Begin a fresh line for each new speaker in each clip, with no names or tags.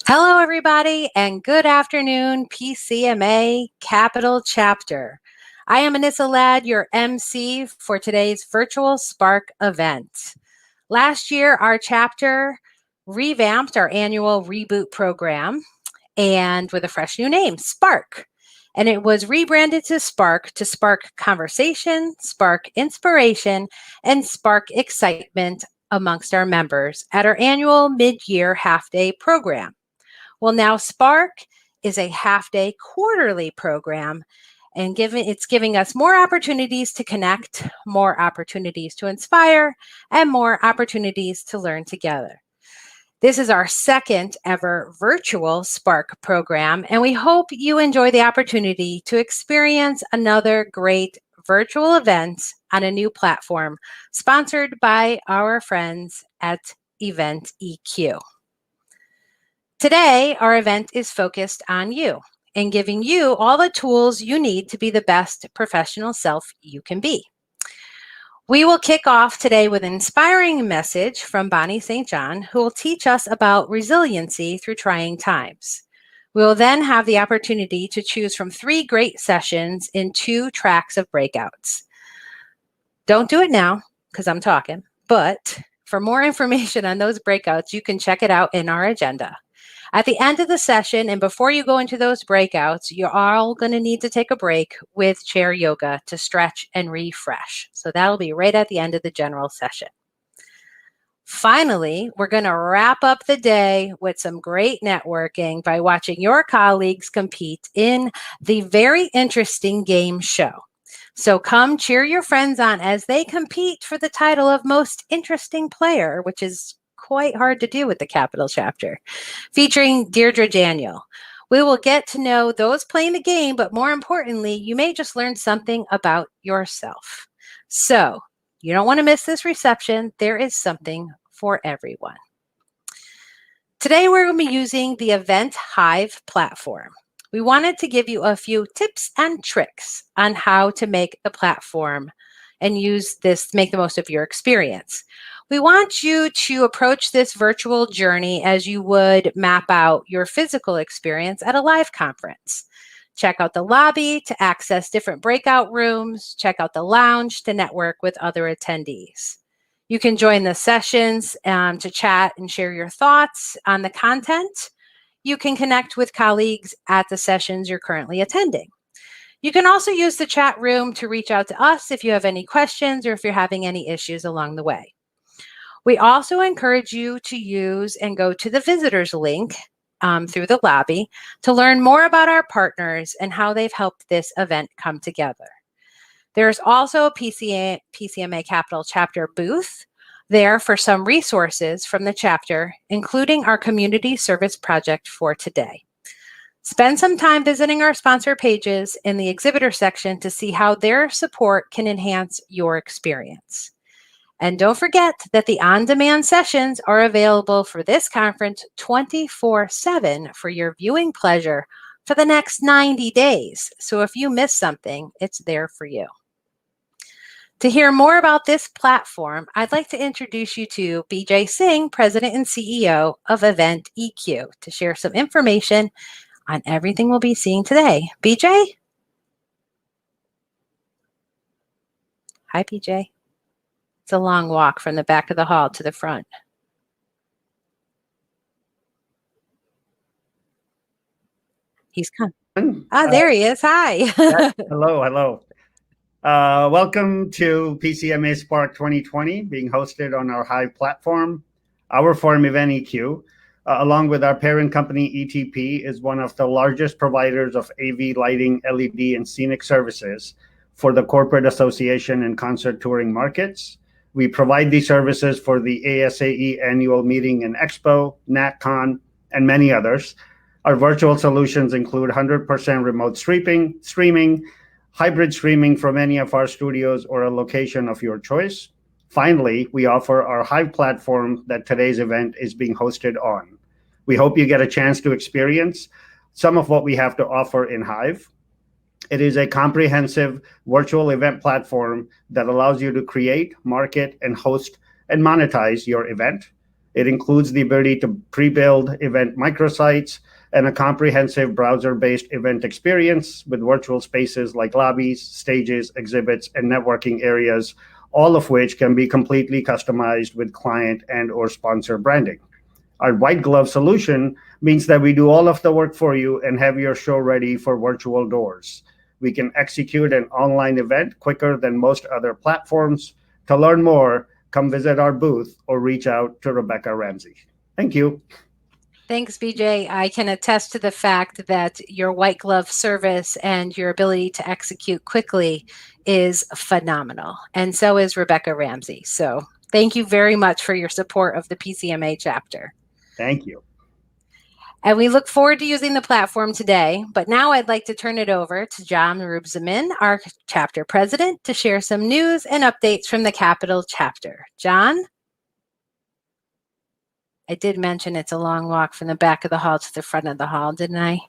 Hello, everybody, and good afternoon, PCMA Capital Chapter. I am Anissa Ladd, your MC for today's virtual Spark event. Last year, our chapter revamped our annual reboot program and with a fresh new name, Spark. And it was rebranded to spark conversation, spark inspiration, and spark excitement amongst our members at our annual mid-year half-day program. Well, now Spark is a half-day quarterly program, and it's giving us more opportunities to connect, more opportunities to inspire, and more opportunities to learn together. This is our second ever virtual Spark program, and we hope you enjoy the opportunity to experience another great virtual event on a new platform sponsored by our friends at Event EQ. Today, our event is focused on you and giving you all the tools you need to be the best professional self you can be. We will kick off today with an inspiring message from Bonnie St. John, who will teach us about resiliency through trying times. We will then have the opportunity to choose from 3 great sessions in 2 tracks of breakouts. Don't do it now because I'm talking, but for more information on those breakouts, you can check it out in our agenda. At the end of the session and before you go into those breakouts, you're all going to need to take a break with chair yoga to stretch and refresh. So that'll be right at the end of the general session. Finally, we're going to wrap up the day with some great networking by watching your colleagues compete in the very interesting game show. So come cheer your friends on as they compete for the title of Most Interesting Player, which is quite hard to do with the Capital Chapter, featuring Deirdre Daniel. We will get to know those playing the game, but more importantly, you may just learn something about yourself. So you don't want to miss this reception. There is something for everyone. Today, we're going to be using the Event Hive platform. We wanted to give you a few tips and tricks on how to make the platform and use this, make the most of your experience. We want you to approach this virtual journey as you would map out your physical experience at a live conference. Check out the lobby to access different breakout rooms. Check out the lounge to network with other attendees. You can join the sessions to chat and share your thoughts on the content. You can connect with colleagues at the sessions you're currently attending. You can also use the chat room to reach out to us if you have any questions or if you're having any issues along the way. We also encourage you to use and go to the visitors link through the lobby to learn more about our partners and how they've helped this event come together. There's also a PCMA Capital Chapter booth there for some resources from the chapter, including our community service project for today. Spend some time visiting our sponsor pages in the exhibitor section to see how their support can enhance your experience. And don't forget that the on-demand sessions are available for this conference 24/7 for your viewing pleasure for the next 90 days. So if you miss something, it's there for you. To hear more about this platform, I'd like to introduce you to BJ Singh, President and CEO of Event EQ, to share some information on everything we'll be seeing today. BJ? Hi, BJ. It's a long walk from the back of the hall to the front. He's coming. There he is. Hi.
Hello. Welcome to PCMA Spark 2020, being hosted on our Hive platform. Our firm, Event EQ, along with our parent company, ETP, is one of the largest providers of AV lighting, LED, and scenic services for the corporate association and concert touring markets. We provide these services for the ASAE annual meeting and expo, NatCon, and many others. Our virtual solutions include 100% remote streaming, hybrid streaming from any of our studios or a location of your choice. Finally, we offer our Hive platform that today's event is being hosted on. We hope you get a chance to experience some of what we have to offer in Hive. It is a comprehensive virtual event platform that allows you to create, market, and host and monetize your event. It includes the ability to pre-build event microsites and a comprehensive browser-based event experience with virtual spaces like lobbies, stages, exhibits, and networking areas, all of which can be completely customized with client and/or sponsor branding. Our white glove solution means that we do all of the work for you and have your show ready for virtual doors. We can execute an online event quicker than most other platforms. To learn more, come visit our booth or reach out to Rebecca Ramsey. Thank you.
Thanks, BJ. I can attest to the fact that your white glove service and your ability to execute quickly is phenomenal. And so is Rebecca Ramsey. So thank you very much for your support of the PCMA chapter.
Thank you.
And we look forward to using the platform today. But now I'd like to turn it over to John Rubzamin, our chapter president, to share some news and updates from the Capital chapter. John? I did mention it's a long walk from the back of the hall to the front of the hall, didn't I?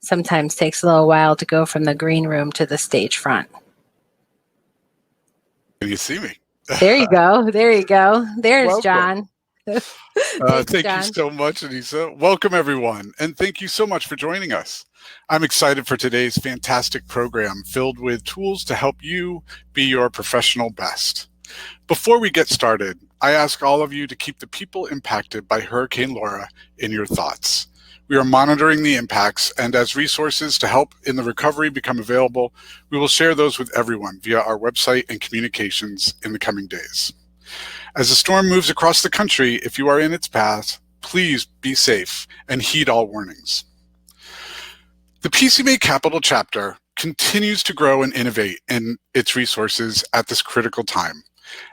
Sometimes takes a little while to go from the green room to the stage front.
Can you see me?
There you go. There you go. There's
Welcome.
John.
Thank you so much, Anissa. Welcome, everyone, and thank you so much for joining us. I'm excited for today's fantastic program filled with tools to help you be your professional best. Before we get started, I ask all of you to keep the people impacted by Hurricane Laura in your thoughts. We are monitoring the impacts, and as resources to help in the recovery become available, we will share those with everyone via our website and communications in the coming days. As the storm moves across the country, if you are in its path, please be safe and heed all warnings. The PCMA Capital chapter continues to grow and innovate in its resources at this critical time.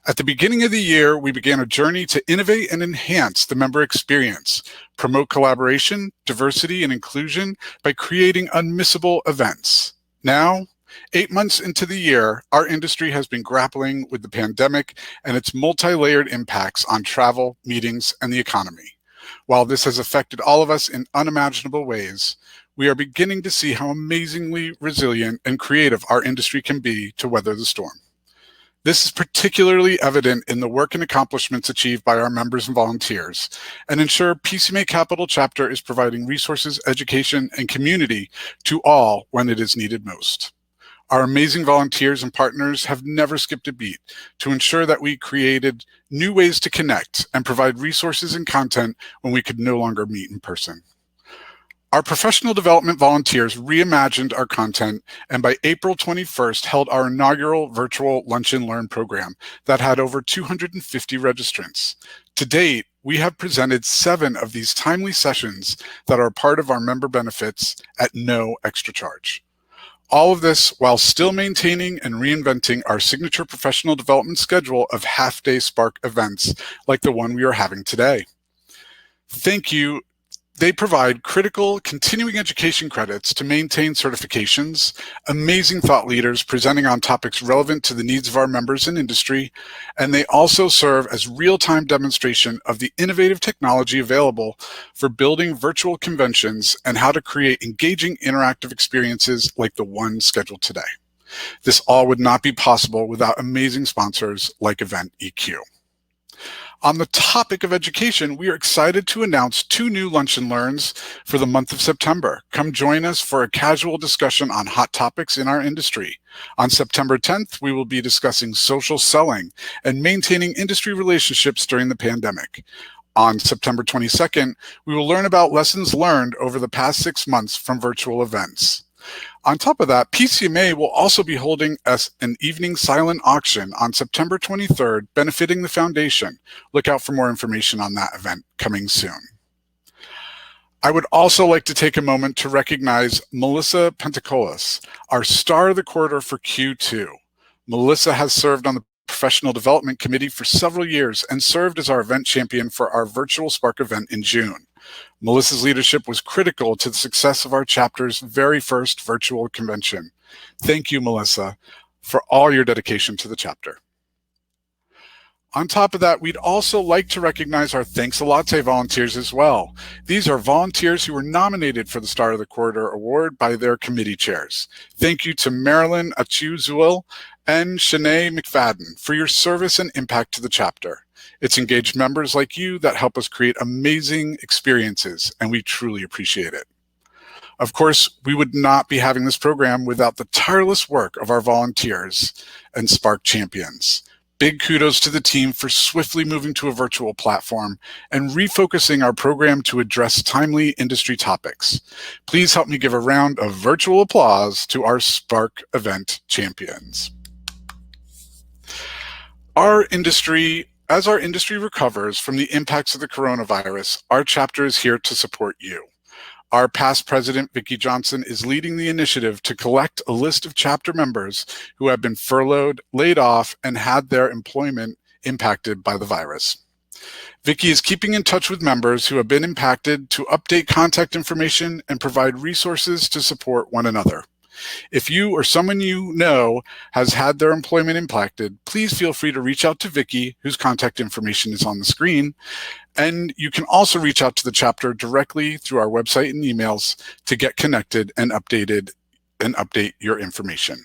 At the beginning of the year, we began a journey to innovate and enhance the member experience, promote collaboration, diversity, and inclusion by creating unmissable events. Now, 8 months into the year, our industry has been grappling with the pandemic and its multi-layered impacts on travel, meetings, and the economy. While this has affected all of us in unimaginable ways, we are beginning to see how amazingly resilient and creative our industry can be to weather the storm. This is particularly evident in the work and accomplishments achieved by our members and volunteers, and ensure PCMA Capital chapter is providing resources, education, and community to all when it is needed most. Our amazing volunteers and partners have never skipped a beat to ensure that we created new ways to connect and provide resources and content when we could no longer meet in person. Our professional development volunteers reimagined our content and by April 21st held our inaugural virtual Lunch and Learn program that had over 250 registrants. To date, we have presented 7 of these timely sessions that are part of our member benefits at no extra charge. All of this while still maintaining and reinventing our signature professional development schedule of half-day Spark events like the one we are having today. Thank you. They provide critical continuing education credits to maintain certifications, amazing thought leaders presenting on topics relevant to the needs of our members and industry, and they also serve as real-time demonstration of the innovative technology available for building virtual conventions and how to create engaging interactive experiences like the one scheduled today. This all would not be possible without amazing sponsors like Event EQ. On the topic of education, we are excited to announce 2 new Lunch and Learns for the month of September. Come join us for a casual discussion on hot topics in our industry. On September 10th, we will be discussing social selling and maintaining industry relationships during the pandemic. On September 22nd, we will learn about lessons learned over the past 6 months from virtual events. On top of that, PCMA will also be holding an evening silent auction on September 23rd, benefiting the foundation. Look out for more information on that event coming soon. I would also like to take a moment to recognize Melissa Pentacolis, our Star of the Quarter for Q2. Melissa has served on the Professional Development Committee for several years and served as our event champion for our virtual Spark event in June. Melissa's leadership was critical to the success of our chapter's very first virtual convention. Thank you, Melissa, for all your dedication to the chapter. On top of that, we'd also like to recognize our Thanks a Latte volunteers as well. These are volunteers who were nominated for the Star of the Quarter Award by their committee chairs. Thank you to Marilyn Achiuzuel and Shanae McFadden for your service and impact to the chapter. It's engaged members like you that help us create amazing experiences, and we truly appreciate it. Of course, we would not be having this program without the tireless work of our volunteers and Spark champions. Big kudos to the team for swiftly moving to a virtual platform and refocusing our program to address timely industry topics. Please help me give a round of virtual applause to our Spark event champions. As our industry recovers from the impacts of the coronavirus, our chapter is here to support you. Our past president, Vicki Johnson, is leading the initiative to collect a list of chapter members who have been furloughed, laid off, and had their employment impacted by the virus. Vicki is keeping in touch with members who have been impacted to update contact information and provide resources to support one another. If you or someone you know has had their employment impacted, please feel free to reach out to Vicki, whose contact information is on the screen. And you can also reach out to the chapter directly through our website and emails to get connected and update your information.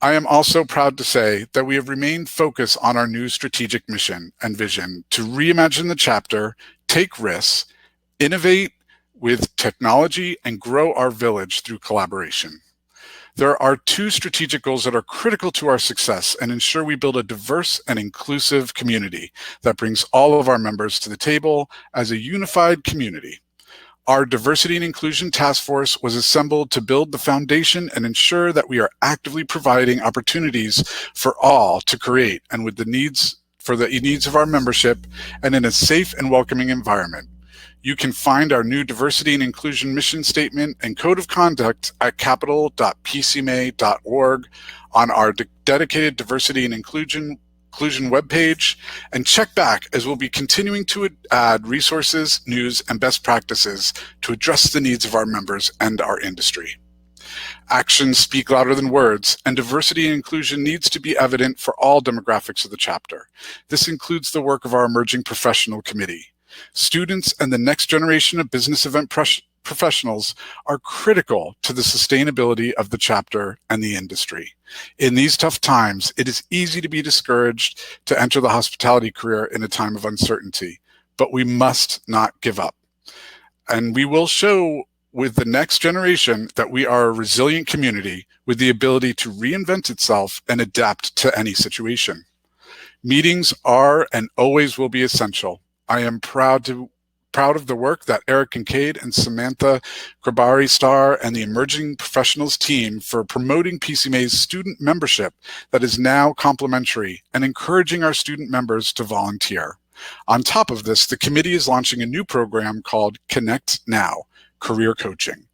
I am also proud to say that we have remained focused on our new strategic mission and vision to reimagine the chapter, take risks, innovate with technology, and grow our village through collaboration. There are two strategic goals that are critical to our success and ensure we build a diverse and inclusive community that brings all of our members to the table as a unified community. Our Diversity and Inclusion Task Force was assembled to build the foundation and ensure that we are actively providing opportunities for all to create and with the needs of our membership and in a safe and welcoming environment. You can find our new diversity and inclusion mission statement and code of conduct at capital.pcma.org on our dedicated diversity and inclusion webpage, and check back as we'll be continuing to add resources, news, and best practices to address the needs of our members and our industry. Actions speak louder than words, and diversity and inclusion needs to be evident for all demographics of the chapter. This includes the work of our Emerging Professional Committee. Students and the next generation of business event professionals are critical to the sustainability of the chapter and the industry. In these tough times, it is easy to be discouraged to enter the hospitality career in a time of uncertainty, but we must not give up. And we will show with the next generation that we are a resilient community with the ability to reinvent itself and adapt to any situation. Meetings are and always will be essential. I am proud of the work that Eric Kincaid and Samantha Grabari Starr and the Emerging Professionals team for promoting PCMA's student membership that is now complimentary and encouraging our student members to volunteer. On top of this, the committee is launching a new program called Connect Now, Career Coaching.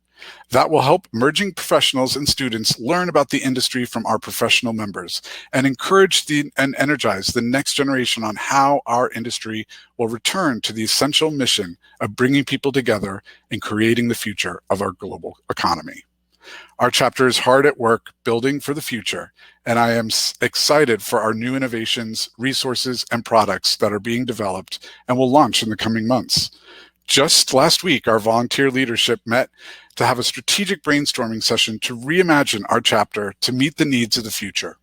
That will help emerging professionals and students learn about the industry from our professional members and encourage and energize the next generation on how our industry will return to the essential mission of bringing people together and creating the future of our global economy. Our chapter is hard at work building for the future, and I am excited for our new innovations, resources, and products that are being developed and will launch in the coming months. Just last week, our volunteer leadership met to have a strategic brainstorming session to reimagine our chapter to meet the needs of the future.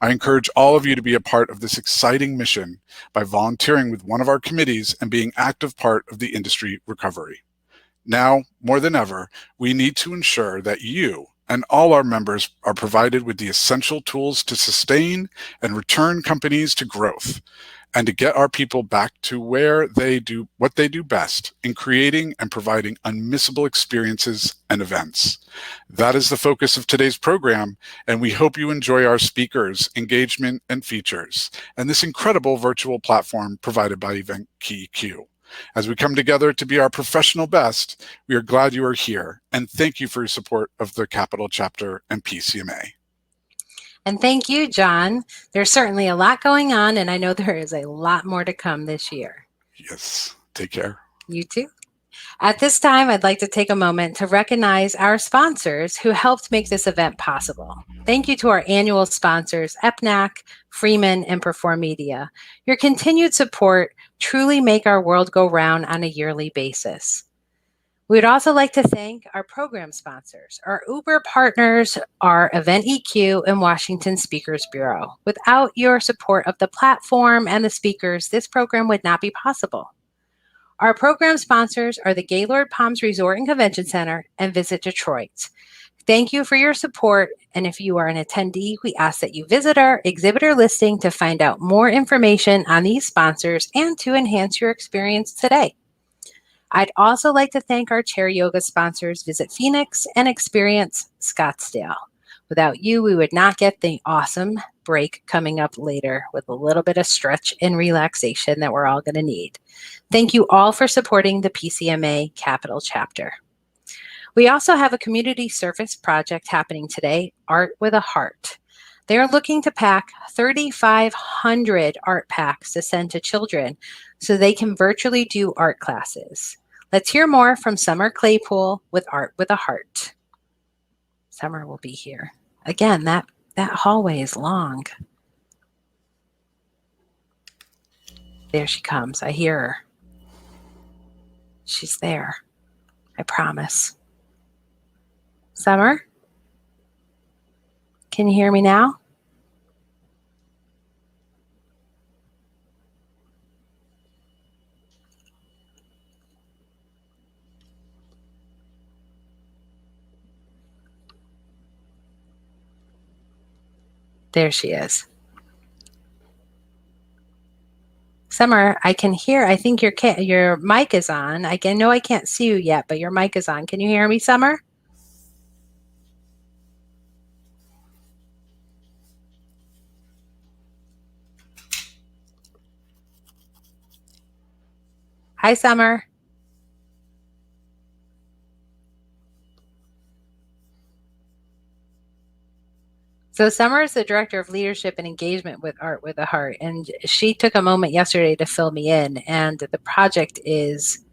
I encourage all of you to be a part of this exciting mission by volunteering with one of our committees and being active part of the industry recovery. Now, more than ever, we need to ensure that you and all our members are provided with the essential tools to sustain and return companies to growth, and to get our people back to what they do best in creating and providing unmissable experiences and events. That is the focus of today's program, and we hope you enjoy our speakers, engagement, and features, and this incredible virtual platform provided by EventKeyQ. As we come together to be our professional best, we are glad you are here, and thank you for your support of the Capital Chapter and PCMA.
And thank you, John. There's certainly a lot going on, and I know there is a lot more to come this year.
Yes, take care.
You too. At this time, I'd like to take a moment to recognize our sponsors who helped make this event possible. Thank you to our annual sponsors, EPNAC, Freeman, and Perform Media. Your continued support truly make our world go round on a yearly basis. We would also like to thank our program sponsors. Our Uber partners are Event EQ and Washington Speakers Bureau. Without your support of the platform and the speakers, this program would not be possible. Our program sponsors are the Gaylord Palms Resort and Convention Center and Visit Detroit. Thank you for your support, and if you are an attendee, we ask that you visit our exhibitor listing to find out more information on these sponsors and to enhance your experience today. I'd also like to thank our chair yoga sponsors, Visit Phoenix and Experience Scottsdale. Without you, we would not get the awesome break coming up later with a little bit of stretch and relaxation that we're all going to need. Thank you all for supporting the PCMA Capital Chapter. We also have a community service project happening today, Art with a Heart. They're looking to pack 3,500 art packs to send to children so they can virtually do art classes. Let's hear more from Summer Claypool with Art with a Heart. Summer will be here. Again, that hallway is long. There she comes. I hear her. She's there. I promise. Summer? Can you hear me now? There she is. Summer, I can hear. I think your mic is on. I know I can't see you yet, but your mic is on. Can you hear me, Summer? Hi, Summer. So Summer is the Director of Leadership and Engagement with Art with a Heart, and she took a moment yesterday to fill me in, and the project is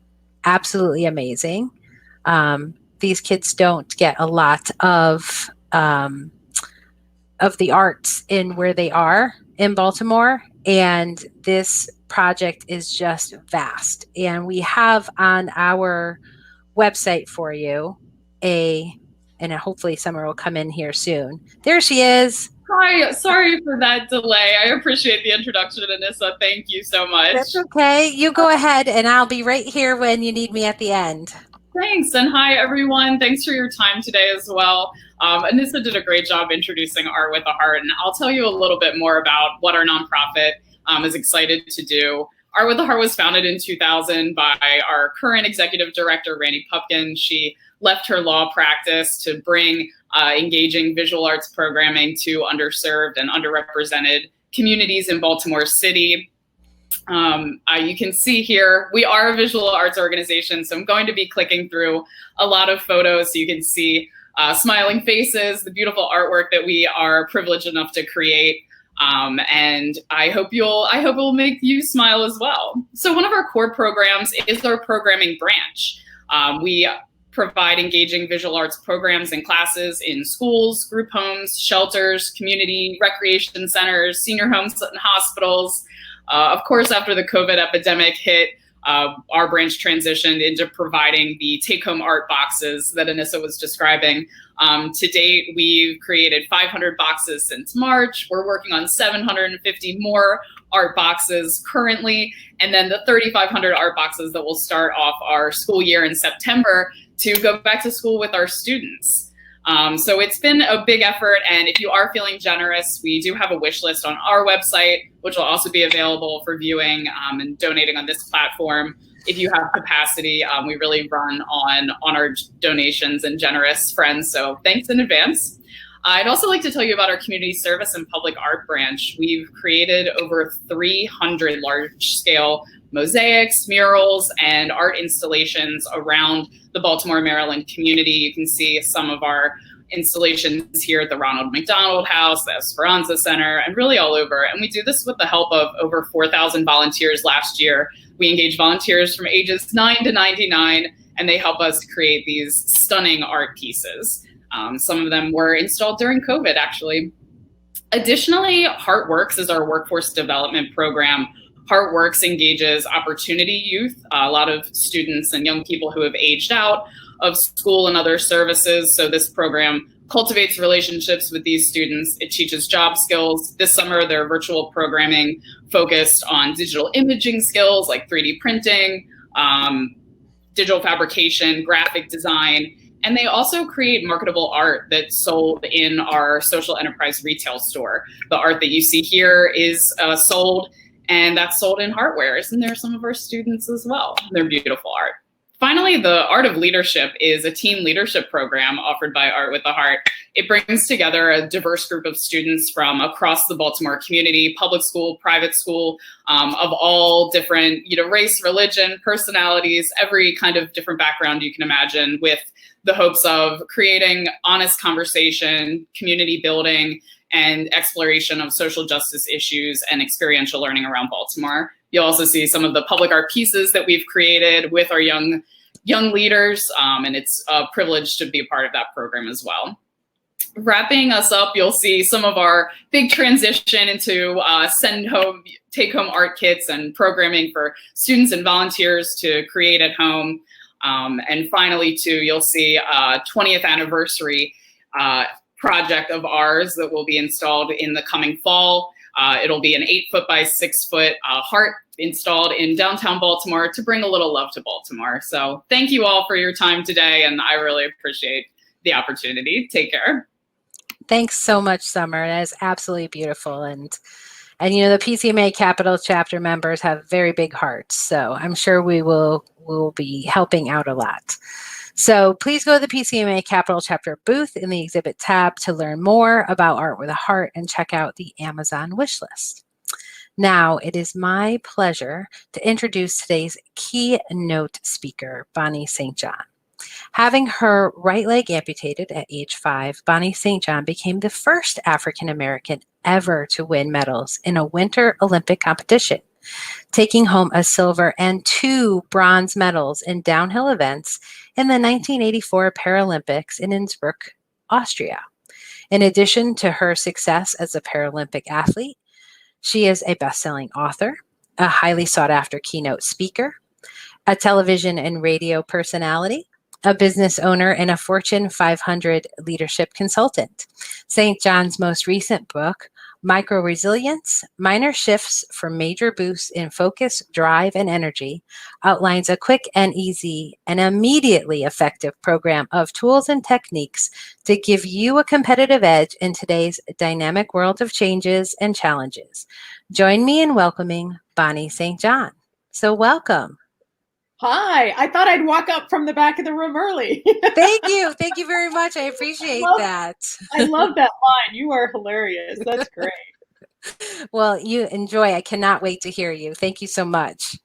absolutely amazing. These kids don't get a lot of the arts in where they are in Baltimore, and this project is just vast. And we have on our website for you and hopefully Summer will come in here soon. There she is.
Hi, sorry for that delay. I appreciate the introduction, Anissa. Thank you so much.
That's okay. You go ahead and I'll be right here when you need me at the end.
Thanks, and hi everyone. Thanks for your time today as well. Anissa did a great job introducing Art with a Heart, and I'll tell you a little bit more about what our nonprofit is excited to do. Art with a Heart was founded in 2000 by our current executive director, Randy Pupkin. She left her law practice to bring engaging visual arts programming to underserved and underrepresented communities in Baltimore City. You can see here, we are a visual arts organization, so I'm going to be clicking through a lot of photos so you can see smiling faces, the beautiful artwork that we are privileged enough to create. And I hope it will make you smile as well. So one of our core programs is our programming branch. We provide engaging visual arts programs and classes in schools, group homes, shelters, community recreation centers, senior homes and hospitals. Of course, after the COVID epidemic hit, our branch transitioned into providing the take-home art boxes that Anissa was describing. To date, we've created 500 boxes since March. We're working on 750 more art boxes currently, and then the 3,500 art boxes that will start off our school year in September to go back to school with our students. So it's been a big effort, and if you are feeling generous, we do have a wish list on our website, which will also be available for viewing and donating on this platform. If you have capacity, we really run on our donations and generous friends, so thanks in advance. I'd also like to tell you about our community service and public art branch. We've created over 300 large-scale mosaics, murals, and art installations around the Baltimore, Maryland community. You can see some of our installations here at the Ronald McDonald House, the Esperanza Center, and really all over. And we do this with the help of over 4,000 volunteers last year. We engage volunteers from ages 9 to 99, and they help us create these stunning art pieces. Some of them were installed during COVID, actually. Additionally, HeartWorks is our workforce development program HeartWorks engages opportunity youth, a lot of students and young people who have aged out of school and other services. So this program cultivates relationships with these students. It teaches job skills. This summer, their virtual programming focused on digital imaging skills like 3D printing, digital fabrication, graphic design, and they also create marketable art that's sold in our social enterprise retail store. The art that you see here is sold, and that's sold in Heartwares, and there are some of our students as well. They're beautiful art. Finally, the Art of Leadership is a team leadership program offered by Art with a Heart. It brings together a diverse group of students from across the Baltimore community, public school, private school, of all different, race, religion, personalities, every kind of different background you can imagine, with the hopes of creating honest conversation, community building, and exploration of social justice issues and experiential learning around Baltimore. You'll also see some of the public art pieces that we've created with our young leaders, and it's a privilege to be a part of that program as well. Wrapping us up, you'll see some of our big transition into take-home art kits and programming for students and volunteers to create at home. And finally, too, you'll see a 20th anniversary project of ours that will be installed in the coming fall. It'll be an 8-foot by 6-foot heart installed in downtown Baltimore to bring a little love to Baltimore. So thank you all for your time today, and I really appreciate the opportunity. Take care.
Thanks so much, Summer. That is absolutely beautiful. And the PCMA Capital chapter members have very big hearts, so I'm sure we will be helping out a lot. So please go to the PCMA Capital chapter booth in the exhibit tab to learn more about Art with a Heart and check out the Amazon wish list. Now it is my pleasure to introduce today's keynote speaker, Bonnie St. John. Having her right leg amputated at age 5, Bonnie St. John became the first African American ever to win medals in a Winter Olympic competition, taking home a silver and 2 bronze medals in downhill events in the 1984 Paralympics in Innsbruck, Austria. In addition to her success as a Paralympic athlete, she is a best-selling author, a highly sought-after keynote speaker, a television and radio personality, a business owner, and a Fortune 500 leadership consultant. St. John's most recent book, Micro Resilience, Minor Shifts for Major Boosts in Focus, Drive, and Energy, outlines a quick and easy and immediately effective program of tools and techniques to give you a competitive edge in today's dynamic world of changes and challenges. Join me in welcoming Bonnie St. John. So welcome.
Hi, I thought I'd walk up from the back of the room early.
Thank you. Thank you very much. I appreciate that.
I love that line. You are hilarious. That's great.
Well, you enjoy. I cannot wait to hear you. Thank you so much.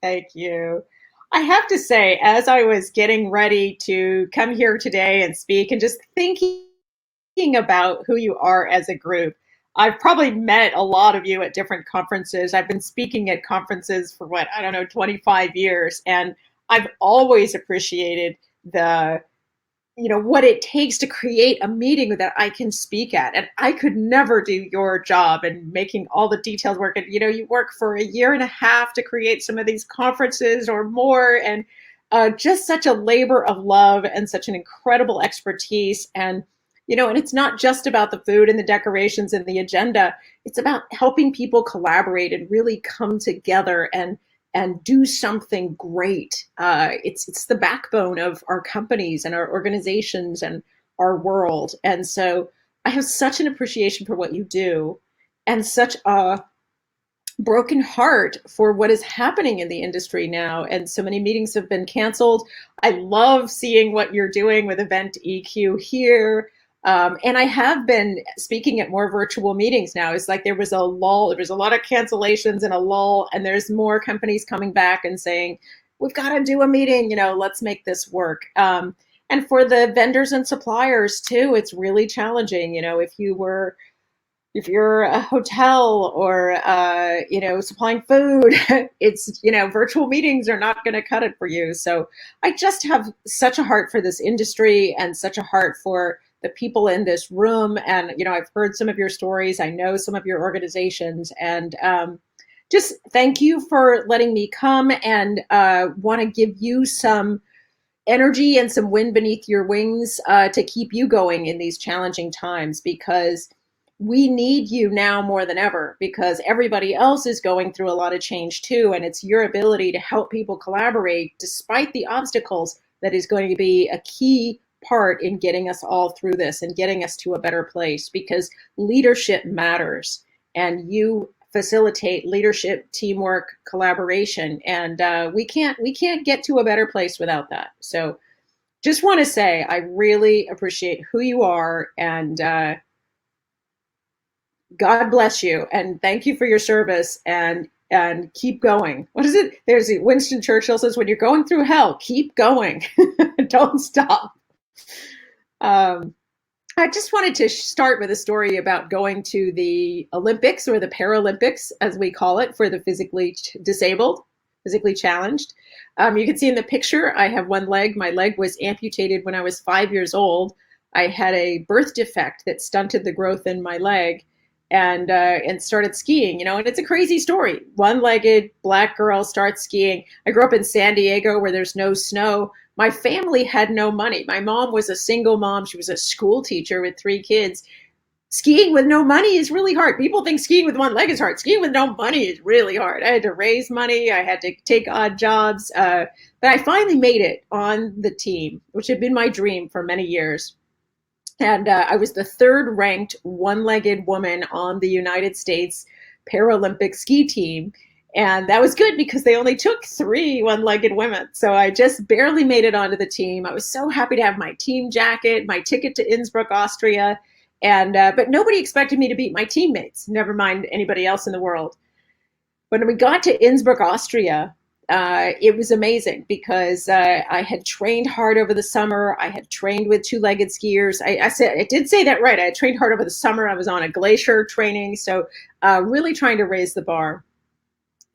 Thank you. I have to say, as I was getting ready to come here today and speak and just thinking about who you are as a group, I've probably met a lot of you at different conferences. I've been speaking at conferences for 25 years. And I've always appreciated what it takes to create a meeting that I can speak at. And I could never do your job in making all the details work. And, you work for a year and a half to create some of these conferences or more. And just such a labor of love and such an incredible expertise. And and it's not just about the food and the decorations and the agenda. It's about helping people collaborate and really come together and do something great. It's the backbone of our companies and our organizations and our world. And so I have such an appreciation for what you do and such a broken heart for what is happening in the industry now. And so many meetings have been canceled. I love seeing what you're doing with Event EQ here. And I have been speaking at more virtual meetings now. It's like there was a lull, there was a lot of cancellations and a lull, and there's more companies coming back and saying, we've got to do a meeting, let's make this work. And for the vendors and suppliers too, it's really challenging. If you're a hotel or, supplying food, it's, virtual meetings are not going to cut it for you. So I just have such a heart for this industry and such a heart for the people in this room. And, I've heard some of your stories. I know some of your organizations. And just thank you for letting me come, and want to give you some energy and some wind beneath your wings to keep you going in these challenging times, because we need you now more than ever, because everybody else is going through a lot of change too. And it's your ability to help people collaborate despite the obstacles that is going to be a key part in getting us all through this and getting us to a better place, because leadership matters, and you facilitate leadership, teamwork, collaboration, and we can't get to a better place without that. So just want to say I really appreciate who you are, and God bless you, and thank you for your service, and keep going. What is it? There's Winston Churchill says, when you're going through hell, keep going. Don't stop. I just wanted to start with a story about going to the Olympics, or the Paralympics, as we call it, for the physically disabled, physically challenged. You can see in the picture, I have one leg. My leg was amputated when I was 5 years old. I had a birth defect that stunted the growth in my leg, and started skiing, and it's a crazy story. One-legged black girl starts skiing. I grew up in San Diego where there's no snow. My family had no money. My mom was a single mom. She was a school teacher with 3 kids. Skiing with no money is really hard. People think skiing with one leg is hard. Skiing with no money is really hard. I had to raise money. I had to take odd jobs. But I finally made it on the team, which had been my dream for many years. And I was the 3rd ranked one-legged woman on the United States Paralympic ski team. And that was good because they only took 3 one-legged women. So I just barely made it onto the team. I was so happy to have my team jacket, my ticket to Innsbruck, Austria. And but nobody expected me to beat my teammates, never mind anybody else in the world. When we got to Innsbruck, Austria, it was amazing because I had trained hard over the summer. I had trained with 2-legged skiers. I did say that right. I had trained hard over the summer. I was on a glacier training. So really trying to raise the bar.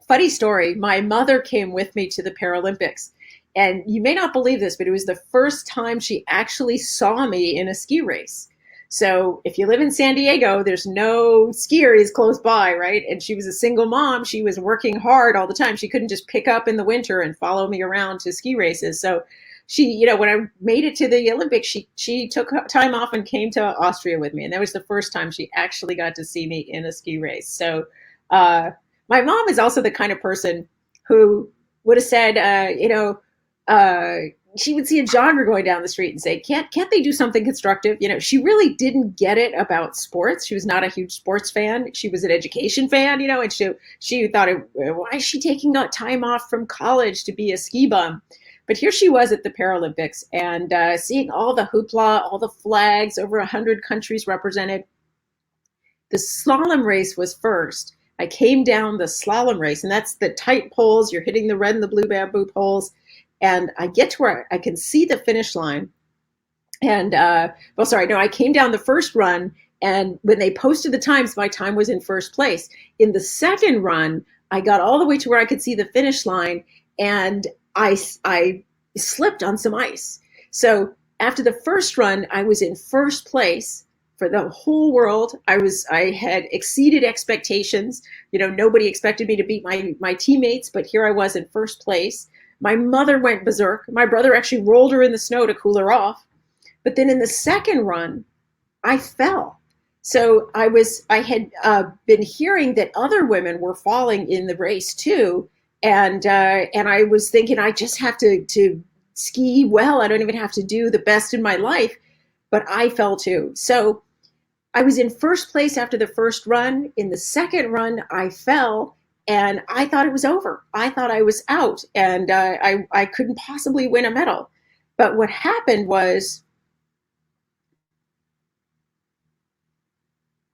Funny story, my mother came with me to the Paralympics, and you may not believe this, but it was the first time she actually saw me in a ski race. So if you live in San Diego, there's no ski areas close by, right? And she was a single mom. She was working hard all the time. She couldn't just pick up in the winter and follow me around to ski races. So she, when I made it to the Olympics, she took time off and came to Austria with me. And that was the first time she actually got to see me in a ski race. So, my mom is also the kind of person who would have said, she would see a jogger going down the street and say, can't they do something constructive? She really didn't get it about sports. She was not a huge sports fan. She was an education fan, and she thought, why is she taking time off from college to be a ski bum? But here she was at the Paralympics, and seeing all the hoopla, all the flags, over 100 countries represented. The slalom race was first. I came down the slalom race, and that's the tight poles. You're hitting the red and the blue bamboo poles. And I get to where I can see the finish line. And, I came down the first run, and when they posted the times, my time was in first place. In the second run, I got all the way to where I could see the finish line, and I slipped on some ice. So after the first run, I was in first place. For the whole world, I had exceeded expectations. Nobody expected me to beat my teammates, but here I was in first place. My mother went berserk. My brother actually rolled her in the snow to cool her off. But then in the second run, I fell. So I had been hearing that other women were falling in the race too, and I was thinking, I just have to ski well. I don't even have to do the best in my life, but I fell too. So I was in first place after the first run. In the second run, I fell, and I thought it was over. I thought I was out, and I couldn't possibly win a medal. But what happened was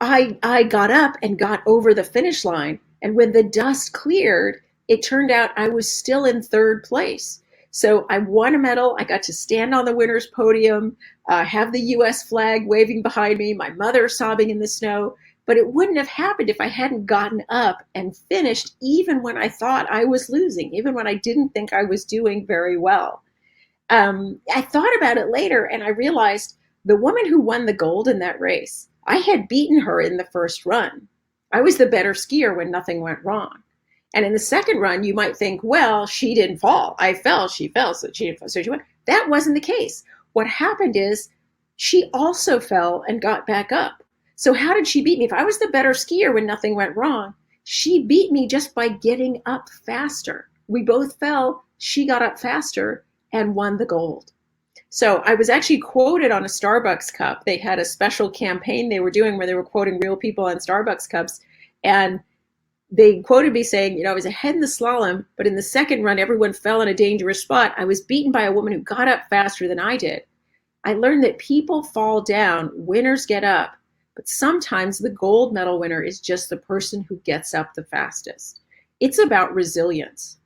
I got up and got over the finish line, and when the dust cleared, it turned out I was still in third place. So I won a medal. I got to stand on the winner's podium, have the U.S. flag waving behind me, my mother sobbing in the snow. But it wouldn't have happened if I hadn't gotten up and finished, even when I thought I was losing, even when I didn't think I was doing very well. I thought about it later, and I realized the woman who won the gold in that race, I had beaten her in the first run. I was the better skier when nothing went wrong. And in the second run, you might think, well, she didn't fall. I fell, she fell, so she went. That wasn't the case. What happened is she also fell and got back up. So how did she beat me? If I was the better skier when nothing went wrong, she beat me just by getting up faster. We both fell, she got up faster and won the gold. So I was actually quoted on a Starbucks cup. They had a special campaign they were doing where they were quoting real people on Starbucks cups. And they quoted me saying, I was ahead in the slalom, but in the second run, everyone fell in a dangerous spot. I was beaten by a woman who got up faster than I did. I learned that people fall down, winners get up, but sometimes the gold medal winner is just the person who gets up the fastest. It's about resilience.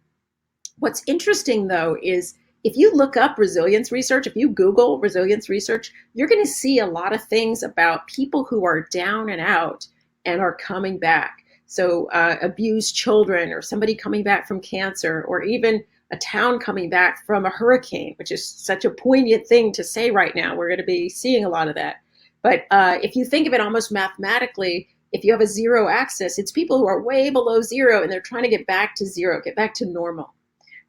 What's interesting, though, is if you look up resilience research, if you Google resilience research, you're going to see a lot of things about people who are down and out and are coming back. So abused children, or somebody coming back from cancer, or even a town coming back from a hurricane, which is such a poignant thing to say right now. We're going to be seeing a lot of that. But if you think of it almost mathematically, if you have a zero axis, it's people who are way below zero and they're trying to get back to zero, get back to normal.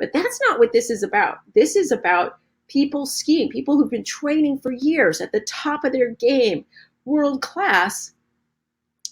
But that's not what this is about. This is about people skiing, people who've been training for years at the top of their game, world class,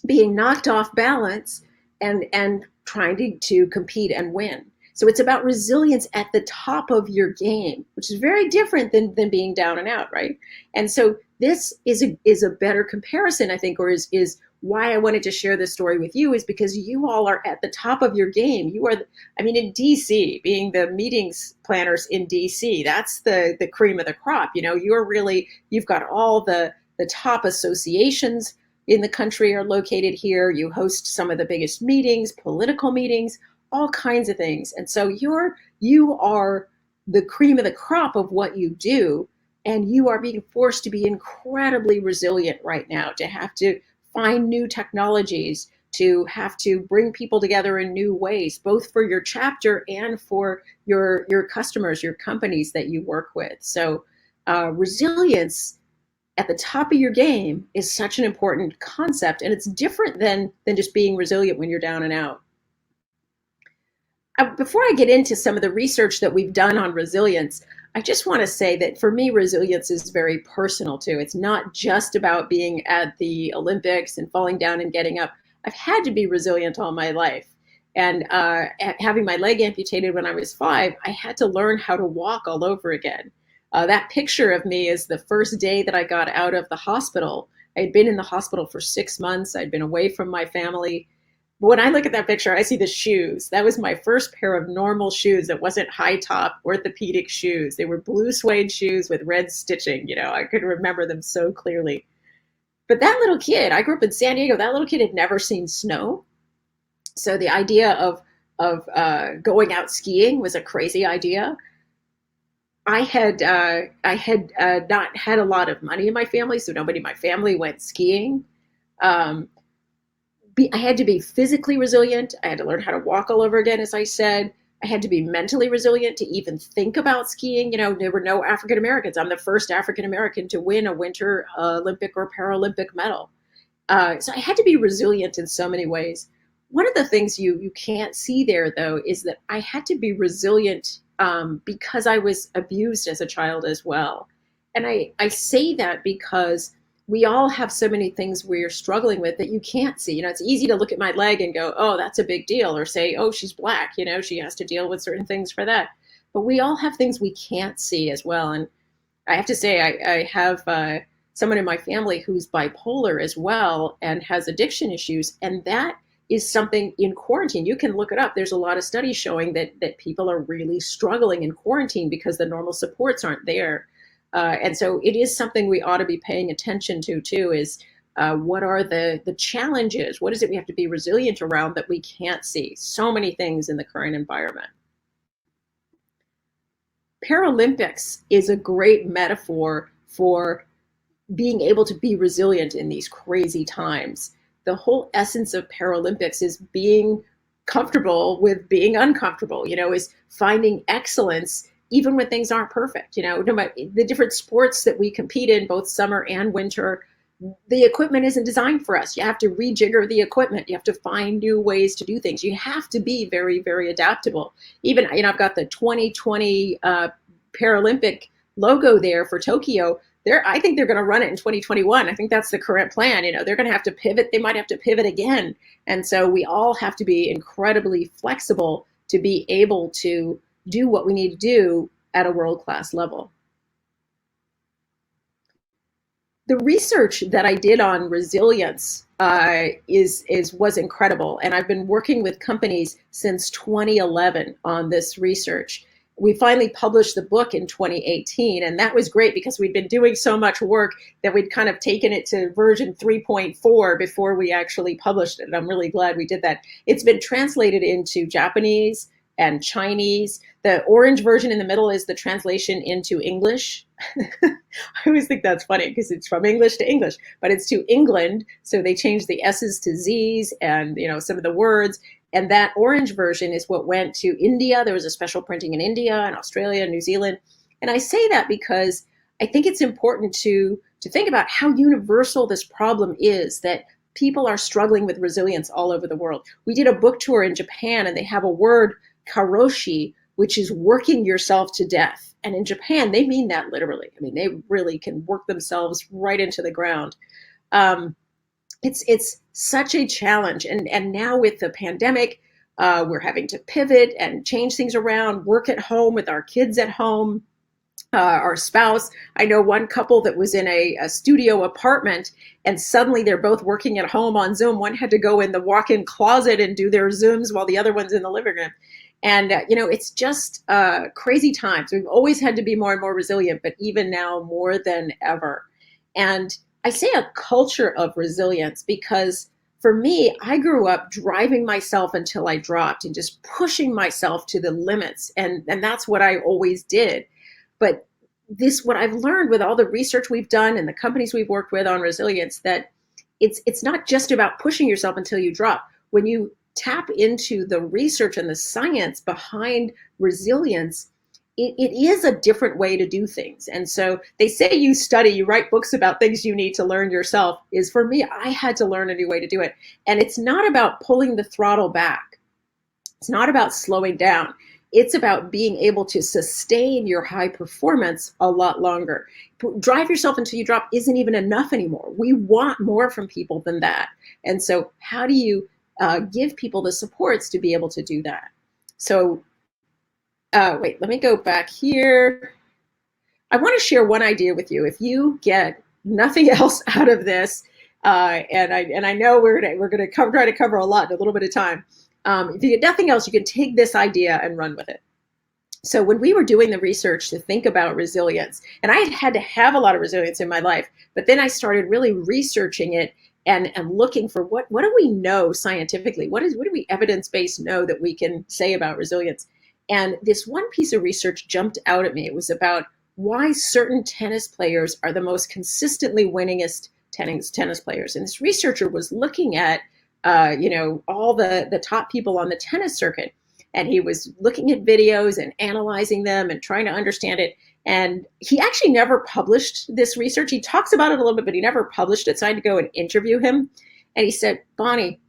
being knocked off balance and trying to compete and win. So it's about resilience at the top of your game, which is very different than being down and out, right? And so this is a better comparison, I think, or is why I wanted to share this story with you, is because you all are at the top of your game. You are, in DC, being the meetings planners in DC, that's the cream of the crop. You've got all the top associations in the country are located here. You host some of the biggest meetings, political meetings, all kinds of things. And so you are the cream of the crop of what you do. And you are being forced to be incredibly resilient right now, to have to find new technologies, to have to bring people together in new ways, both for your chapter and for your customers, your companies that you work with. So resilience at the top of your game is such an important concept, and it's different than just being resilient when you're down and out. Before I get into some of the research that we've done on resilience, I just want to say that for me, resilience is very personal too. It's not just about being at the Olympics and falling down and getting up. I've had to be resilient all my life. And having my leg amputated when I was 5, I had to learn how to walk all over again. That picture of me is the first day that I got out of the hospital. I had been in the hospital for 6 months. I'd been away from my family. But when I look at that picture, I see the shoes. That was my first pair of normal shoes that wasn't high top orthopedic shoes. They were blue suede shoes with red stitching. I could remember them so clearly. But that little kid, I grew up in San Diego, that little kid had never seen snow. So the idea of going out skiing was a crazy idea. I had not had a lot of money in my family, so nobody in my family went skiing. I had to be physically resilient. I had to learn how to walk all over again, as I said. I had to be mentally resilient to even think about skiing. There were no African Americans. I'm the first African American to win a Winter Olympic or Paralympic medal. So I had to be resilient in so many ways. One of the things you can't see there, though, is that I had to be resilient because I was abused as a child as well. And I say that because we all have so many things we're struggling with that you can't see. It's easy to look at my leg and go, oh, that's a big deal, or say, oh, she's Black, she has to deal with certain things for that. But we all have things we can't see as well. And I have to say, I have someone in my family who's bipolar as well and has addiction issues. And that is something in quarantine. You can look it up. There's a lot of studies showing that people are really struggling in quarantine because the normal supports aren't there. And so it is something we ought to be paying attention to too, is what are the challenges? What is it we have to be resilient around that we can't see? So many things in the current environment. Paralympics is a great metaphor for being able to be resilient in these crazy times. The whole essence of Paralympics is being comfortable with being uncomfortable, is finding excellence even when things aren't perfect. No matter the different sports that we compete in, both summer and winter, the equipment isn't designed for us. You have to rejigger the equipment. You have to find new ways to do things. You have to be very, very adaptable. Even, I've got the 2020 Paralympic logo there for Tokyo. I think they're going to run it in 2021. I think that's the current plan. They're going to have to pivot. They might have to pivot again. And so we all have to be incredibly flexible to be able to do what we need to do at a world-class level. The research that I did on resilience was incredible, and I've been working with companies since 2011 on this research. We finally published the book in 2018, and that was great because we'd been doing so much work that we'd kind of taken it to version 3.4 before we actually published it. And I'm really glad we did that. It's been translated into Japanese and Chinese. The orange version in the middle is the translation into English. I always think that's funny because it's from English to English, but it's to England. So they changed the S's to Z's and, some of the words. And that orange version is what went to India. There was a special printing in India and Australia, New Zealand. And I say that because I think it's important to think about how universal this problem is, that people are struggling with resilience all over the world. We did a book tour in Japan, and they have a word, karoshi, which is working yourself to death. And in Japan, they mean that literally. They really can work themselves right into the ground. It's such a challenge. And now with the pandemic, we're having to pivot and change things around, work at home with our kids at home, our spouse. I know one couple that was in a studio apartment, and suddenly they're both working at home on Zoom. One had to go in the walk-in closet and do their Zooms while the other one's in the living room. And, it's just crazy times. We've always had to be more and more resilient, but even now more than ever. And I say a culture of resilience because for me, I grew up driving myself until I dropped and just pushing myself to the limits. And that's what I always did. But what I've learned with all the research we've done and the companies we've worked with on resilience, that it's not just about pushing yourself until you drop. When you tap into the research and the science behind resilience, it is a different way to do things. And so they say you write books about things you need to learn yourself. Is for me, I had to learn a new way to do it. And it's not about pulling the throttle back. It's not about slowing down. It's about being able to sustain your high performance a lot longer. Drive yourself until you drop isn't even enough anymore. We want more from people than that. And so how do you give people the supports to be able to do that? So wait, let me go back here. I want to share one idea with you. If you get nothing else out of this, and I know we're going to try to cover a lot in a little bit of time. If you get nothing else, you can take this idea and run with it. So when we were doing the research to think about resilience, and I had to have a lot of resilience in my life, but then I started really researching it and looking for what do we know scientifically? What do we evidence-based know that we can say about resilience? And this one piece of research jumped out at me. It was about why certain tennis players are the most consistently winningest tennis players. And this researcher was looking at, all the top people on the tennis circuit. And he was looking at videos and analyzing them and trying to understand it. And he actually never published this research. He talks about it a little bit, but he never published it. So I had to go and interview him. And he said, Bonnie,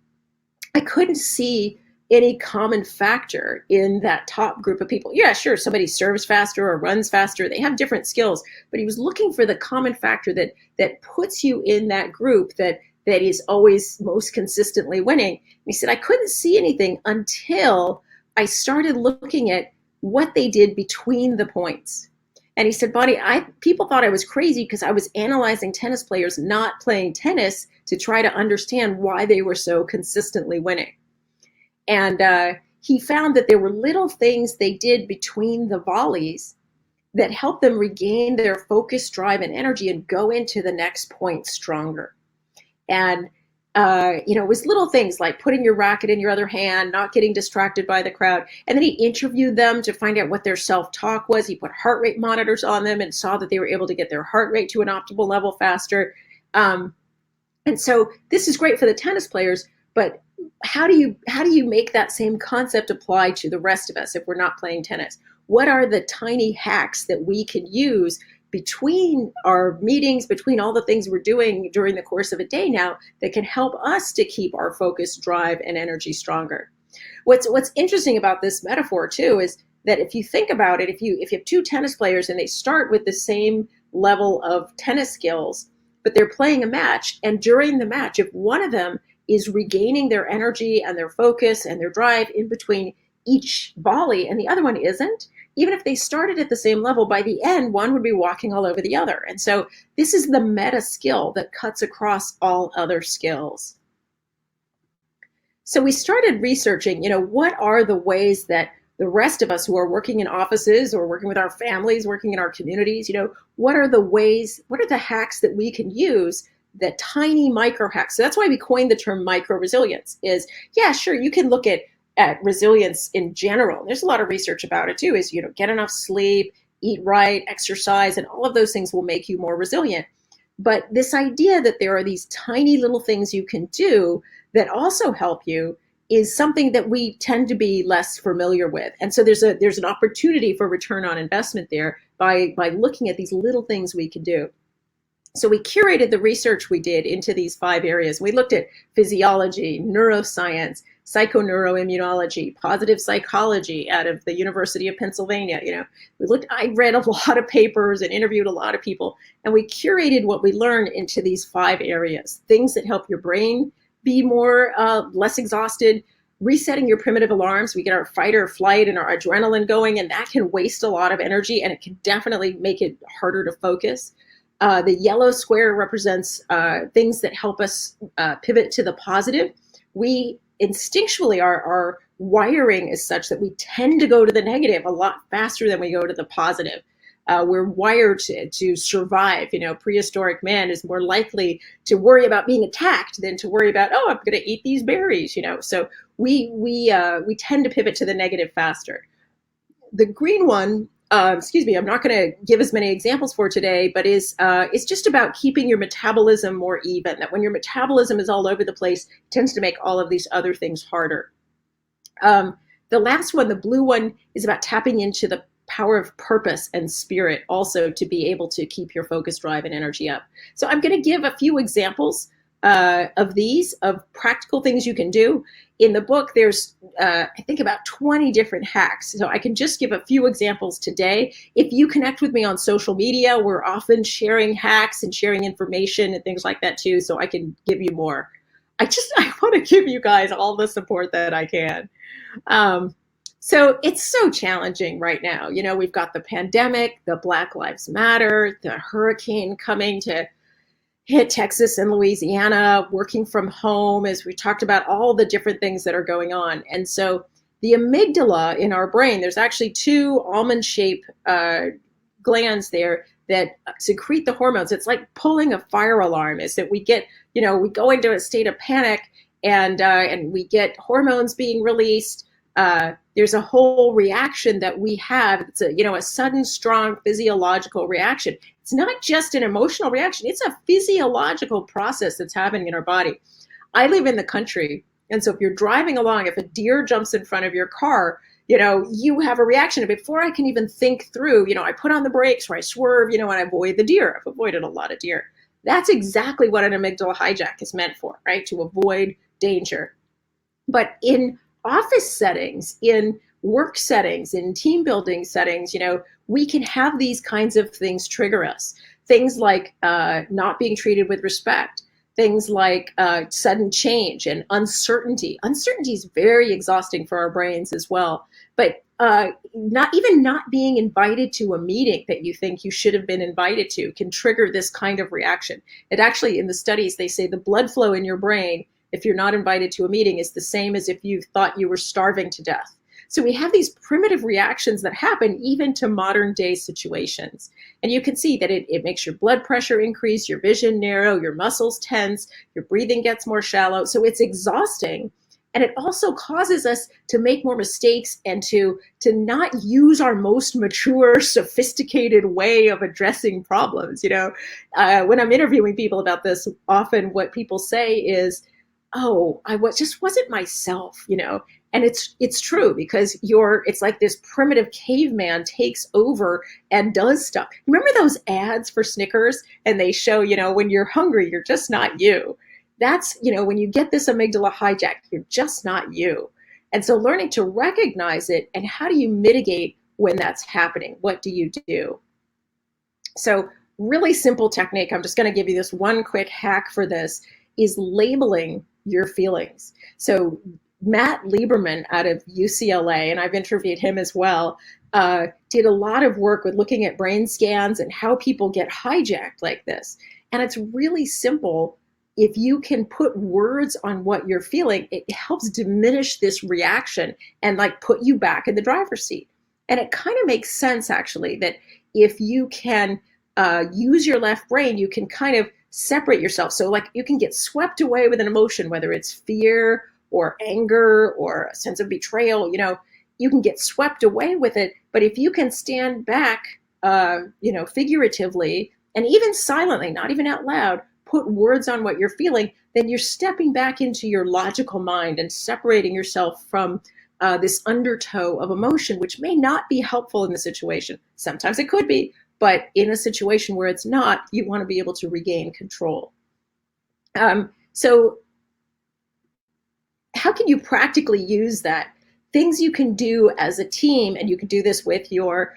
I couldn't see any common factor in that top group of people. Yeah, sure, somebody serves faster or runs faster. They have different skills, but he was looking for the common factor that puts you in that group that is always most consistently winning. And he said, I couldn't see anything until I started looking at what they did between the points. And he said, Bonnie, people thought I was crazy because I was analyzing tennis players not playing tennis to try to understand why they were so consistently winning. And he found that there were little things they did between the volleys that helped them regain their focus, drive, and energy and go into the next point stronger. And, it was little things like putting your racket in your other hand, not getting distracted by the crowd. And then he interviewed them to find out what their self-talk was. He put heart rate monitors on them and saw that they were able to get their heart rate to an optimal level faster. And so this is great for the tennis players, but how do you make that same concept apply to the rest of us if we're not playing tennis? What are the tiny hacks that we can use between our meetings, between all the things we're doing during the course of a day now that can help us to keep our focus, drive, and energy stronger. What's interesting about this metaphor too is that if you think about it, if you have two tennis players and they start with the same level of tennis skills, but they're playing a match, and during the match, if one of them is regaining their energy and their focus and their drive in between each volley and the other one isn't, even if they started at the same level, by the end, one would be walking all over the other. And so this is the meta skill that cuts across all other skills. So we started researching, what are the ways that the rest of us who are working in offices or working with our families, working in our communities, what are the hacks that we can use, the tiny micro hacks. So that's why we coined the term micro resilience is, yeah, sure, you can look at resilience in general. There's a lot of research about it too, is, get enough sleep, eat right, exercise, and all of those things will make you more resilient. But this idea that there are these tiny little things you can do that also help you is something that we tend to be less familiar with. And so there's an opportunity for return on investment there by looking at these little things we can do. So we curated the research we did into these 5 areas. We looked at physiology, neuroscience, psychoneuroimmunology, positive psychology out of the University of Pennsylvania. I read a lot of papers and interviewed a lot of people, and we curated what we learned into these 5 areas. Things that help your brain be more, less exhausted, resetting your primitive alarms. We get our fight or flight and our adrenaline going, and that can waste a lot of energy, and it can definitely make it harder to focus. The yellow square represents things that help us pivot to the positive. We instinctually, our wiring is such that we tend to go to the negative a lot faster than we go to the positive. We're wired to survive. Prehistoric man is more likely to worry about being attacked than to worry about, I'm going to eat these berries. So we tend to pivot to the negative faster. The green one, I'm not going to give as many examples for today, but it's just about keeping your metabolism more even. That when your metabolism is all over the place, it tends to make all of these other things harder. The last one, the blue one, is about tapping into the power of purpose and spirit also to be able to keep your focus, drive, and energy up. So I'm going to give a few examples of practical things you can do. In the book, there's, I think, about 20 different hacks. So I can just give a few examples today. If you connect with me on social media, we're often sharing hacks and sharing information and things like that too, so I can give you more. I want to give you guys all the support that I can. So it's so challenging right now. We've got the pandemic, the Black Lives Matter, the hurricane coming to hit Texas and Louisiana, working from home, as we talked about, all the different things that are going on. And so the amygdala in our brain, there's actually 2 almond-shaped glands there that secrete the hormones. It's like pulling a fire alarm, is that we get, we go into a state of panic and we get hormones being released. There's a whole reaction that we have. It's a sudden, strong physiological reaction. It's not just an emotional reaction. It's a physiological process that's happening in our body. I live in the country. And so if you're driving along, if a deer jumps in front of your car, you have a reaction. Before I can even think through, I put on the brakes or I swerve, and I avoid the deer. I've avoided a lot of deer. That's exactly what an amygdala hijack is meant for, right? To avoid danger. But in office settings, in work settings, in team building settings, we can have these kinds of things trigger us. Things like not being treated with respect, things like sudden change and uncertainty. Uncertainty is very exhausting for our brains as well. But not being invited to a meeting that you think you should have been invited to can trigger this kind of reaction. It actually, in the studies, they say the blood flow in your brain, if you're not invited to a meeting, is the same as if you thought you were starving to death. So we have these primitive reactions that happen even to modern day situations. And you can see that it makes your blood pressure increase, your vision narrow, your muscles tense, your breathing gets more shallow. So it's exhausting. And it also causes us to make more mistakes and to not use our most mature, sophisticated way of addressing problems. When I'm interviewing people about this, often what people say is, I just wasn't myself, And it's true, because it's like this primitive caveman takes over and does stuff. Remember those ads for Snickers, and they show, when you're hungry, you're just not you. That's, when you get this amygdala hijack, you're just not you. And so learning to recognize it, and how do you mitigate when that's happening? What do you do? So really simple technique. I'm just going to give you this one quick hack for this, is labeling your feelings. So Matt Lieberman out of UCLA, and I've interviewed him as well, did a lot of work with looking at brain scans and how people get hijacked like this. And it's really simple. If you can put words on what you're feeling, it helps diminish this reaction and like put you back in the driver's seat. And it kind of makes sense, actually, that if you can use your left brain, you can kind of separate yourself. So like you can get swept away with an emotion, whether it's fear or anger or a sense of betrayal, you can get swept away with it. But if you can stand back, figuratively and even silently, not even out loud, put words on what you're feeling, then you're stepping back into your logical mind and separating yourself from this undertow of emotion, which may not be helpful in the situation. Sometimes it could be, but in a situation where it's not, you want to be able to regain control. So how can you practically use that? Things you can do as a team, and you can do this with your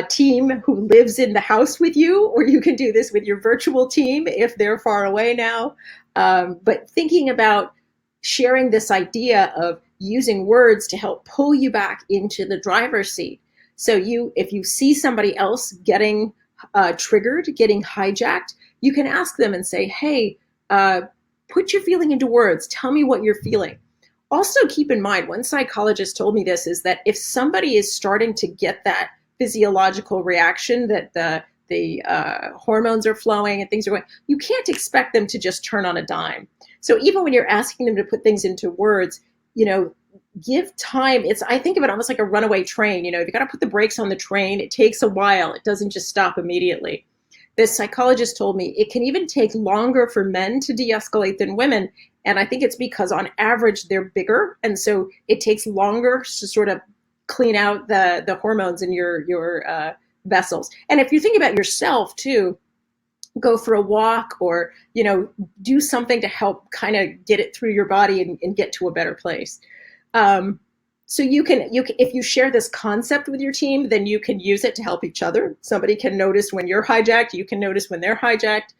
team who lives in the house with you, or you can do this with your virtual team if they're far away now. But thinking about sharing this idea of using words to help pull you back into the driver's seat. So if you see somebody else getting triggered, getting hijacked, you can ask them and say, hey, put your feeling into words. Tell me what you're feeling. Also keep in mind, one psychologist told me this, is that if somebody is starting to get that physiological reaction, that the hormones are flowing and things are going, you can't expect them to just turn on a dime. So even when you're asking them to put things into words, give time. I think of it almost like a runaway train. You got to put the brakes on the train. It takes a while. It doesn't just stop immediately. This psychologist told me it can even take longer for men to de-escalate than women. And I think it's because on average, they're bigger. And so it takes longer to sort of clean out the hormones in your vessels. And if you think about yourself too, go for a walk or, do something to help kind of get it through your body and get to a better place. So you can, if you share this concept with your team, then you can use it to help each other. Somebody can notice when you're hijacked. You can notice when they're hijacked.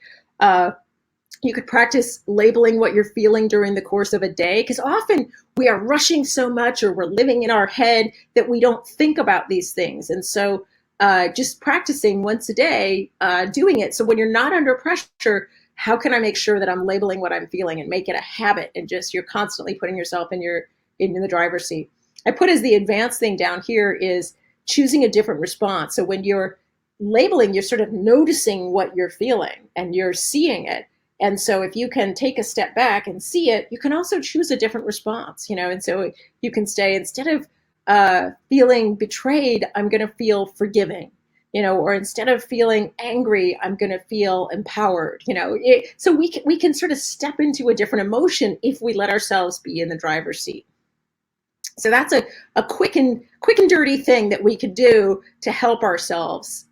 You could practice labeling what you're feeling during the course of a day, because often we are rushing so much or we're living in our head that we don't think about these things. And so just practicing once a day, doing it. So when you're not under pressure, how can I make sure that I'm labeling what I'm feeling and make it a habit, and just you're constantly putting yourself in the driver's seat. I put as the advanced thing down here is choosing a different response. So when you're labeling, you're sort of noticing what you're feeling and you're seeing it. And so if you can take a step back and see it, you can also choose a different response, and so you can say, instead of feeling betrayed, I'm going to feel forgiving, or instead of feeling angry, I'm going to feel empowered, so we can sort of step into a different emotion if we let ourselves be in the driver's seat. So that's a quick and dirty thing that we could do to help ourselves.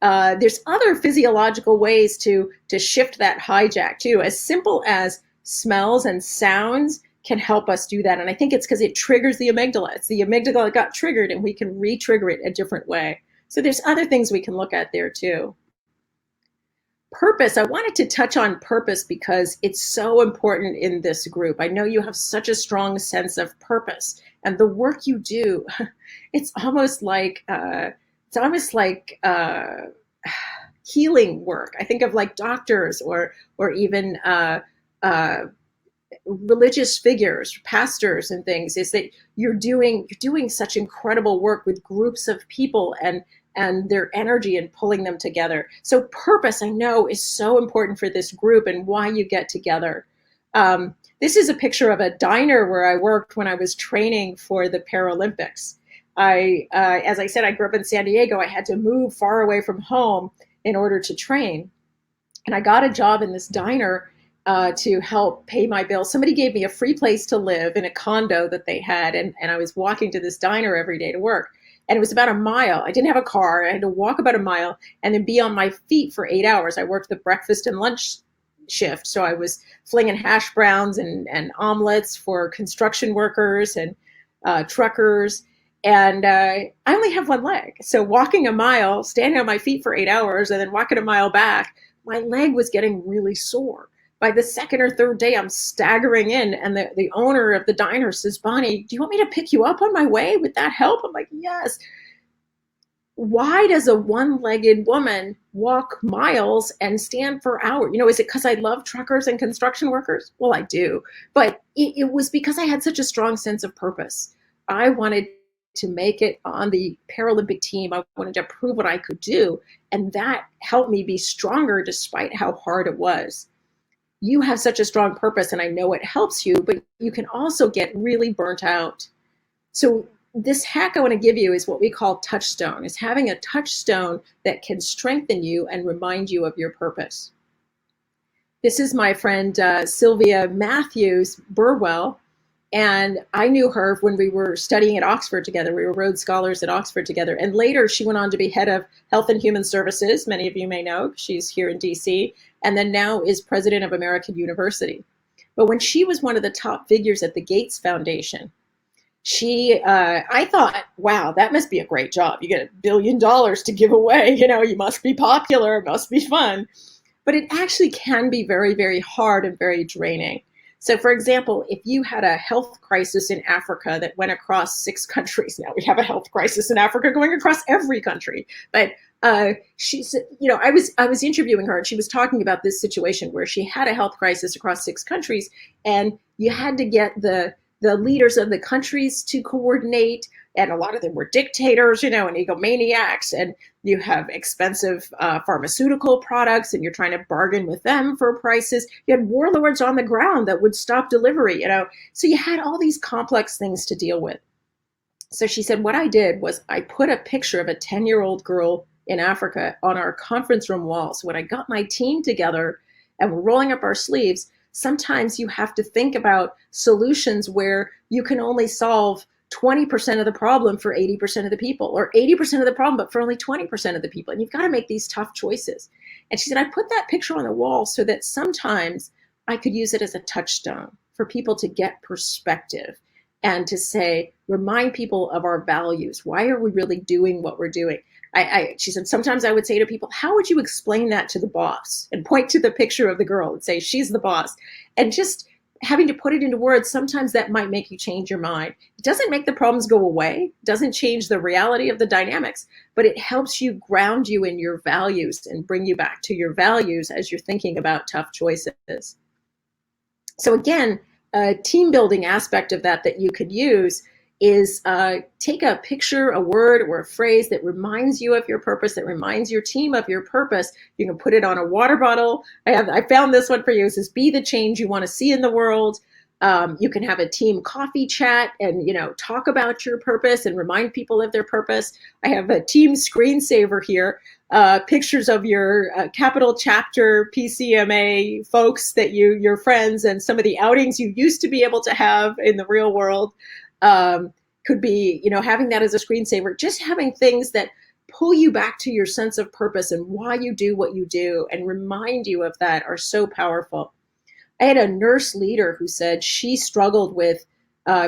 There's other physiological ways to shift that hijack too. As simple as smells and sounds can help us do that. And I think it's because it triggers the amygdala. It's the amygdala that got triggered, and we can re-trigger it a different way. So there's other things we can look at there too. Purpose. I wanted to touch on purpose because it's so important in this group. I know you have such a strong sense of purpose, and the work you do, it's almost like healing work. I think of like doctors or even religious figures, pastors and things, is that you're doing such incredible work with groups of people and their energy and pulling them together. So purpose, I know, is so important for this group and why you get together. This is a picture of a diner where I worked when I was training for the Paralympics. As I said, I grew up in San Diego. I had to move far away from home in order to train. And I got a job in this diner, to help pay my bills. Somebody gave me a free place to live in a condo that they had, and I was walking to this diner every day to work. And it was about a mile. I didn't have a car. I had to walk about a mile and then be on my feet for 8 hours. I worked the breakfast and lunch shift. So I was flinging hash browns and omelets for construction workers and truckers. And I only have one leg. So walking a mile, standing on my feet for 8 hours, and then walking a mile back, my leg was getting really sore. By the second or third day, I'm staggering in, and the owner of the diner says, "Bonnie, do you want me to pick you up on my way? Would that help?" I'm like, "Yes." Why does a one-legged woman walk miles and stand for hours? Is it because I love truckers and construction workers? Well, I do. But it was because I had such a strong sense of purpose. I wanted to make it on the Paralympic team. I wanted to prove what I could do. And that helped me be stronger despite how hard it was. You have such a strong purpose, and I know it helps you, but you can also get really burnt out. So this hack I want to give you is what we call touchstone. It's having a touchstone that can strengthen you and remind you of your purpose. This is my friend Sylvia Matthews Burwell, and I knew her when we were studying at Oxford together. We were Rhodes Scholars at Oxford together, and later she went on to be head of Health and Human Services. Many of you may know, she's here in DC, and then now is president of American University. But when she was one of the top figures at the Gates Foundation, I thought, wow, that must be a great job. You get $1 billion to give away. You must be popular, it must be fun. But it actually can be very, very hard and very draining. So, for example, if you had a health crisis in Africa that went across 6 countries, now we have a health crisis in Africa going across every country. But she said, I was interviewing her, and she was talking about this situation where she had a health crisis across 6 countries, and you had to get the leaders of the countries to coordinate, and a lot of them were dictators, and egomaniacs, and you have expensive pharmaceutical products, and you're trying to bargain with them for prices. You had warlords on the ground that would stop delivery, so you had all these complex things to deal with. So she said, what I did was I put a picture of a 10-year-old girl in Africa on our conference room wall. So when I got my team together and we're rolling up our sleeves, sometimes you have to think about solutions where you can only solve 20% of the problem for 80% of the people, or 80% of the problem, but for only 20% of the people. And you've got to make these tough choices. And she said, I put that picture on the wall so that sometimes I could use it as a touchstone for people to get perspective and to say, remind people of our values. Why are we really doing what we're doing? She said, sometimes I would say to people, how would you explain that to the boss? And point to the picture of the girl and say, she's the boss. And just having to put it into words, sometimes that might make you change your mind. It doesn't make the problems go away, doesn't change the reality of the dynamics, but it helps you ground you in your values and bring you back to your values as you're thinking about tough choices. So again, a team building aspect of that you could use is take a picture, a word, or a phrase that reminds you of your purpose, that reminds your team of your purpose. You can put it on a water bottle. I found this one for you. It says, be the change you want to see in the world. You can have a team coffee chat and, talk about your purpose and remind people of their purpose. I have a team screensaver here, pictures of your capital chapter PCMA folks your friends, and some of the outings you used to be able to have in the real world. Could be, having that as a screensaver, just having things that pull you back to your sense of purpose and why you do what you do and remind you of that are so powerful. I had a nurse leader who said she struggled with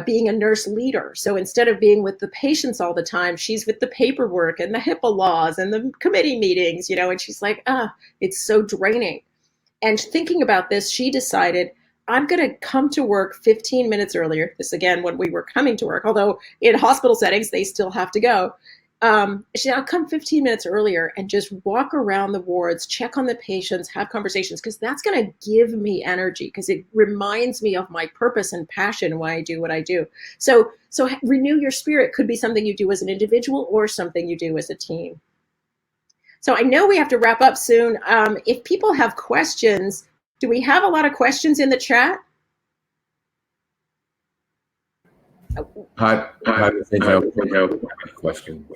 being a nurse leader. So instead of being with the patients all the time, she's with the paperwork and the HIPAA laws and the committee meetings, and she's like, it's so draining. And thinking about this, she decided, I'm going to come to work 15 minutes earlier. This, again, when we were coming to work, although in hospital settings, they still have to go. She said, I'll come 15 minutes earlier and just walk around the wards, check on the patients, have conversations, because that's going to give me energy, because it reminds me of my purpose and passion, why I do what I do. So renew your spirit could be something you do as an individual or something you do as a team. So I know we have to wrap up soon. If people have questions, do we have a lot of questions in the chat?
I don't think I have any questions.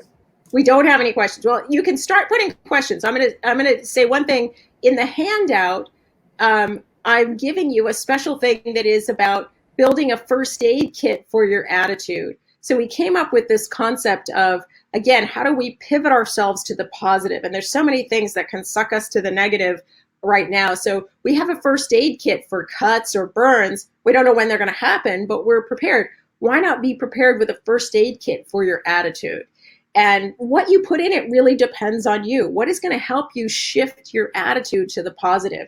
We don't have any questions. Well, you can start putting questions. I'm gonna say one thing in the handout. I'm giving you a special thing that is about building a first aid kit for your attitude. So we came up with this concept of, again, how do we pivot ourselves to the positive? And there's so many things that can suck us to the negative right now. So we have a first aid kit for cuts or burns. We don't know when they're going to happen, but we're prepared. Why not be prepared with a first aid kit for your attitude? And what you put in it really depends on you. What is going to help you shift your attitude to the positive?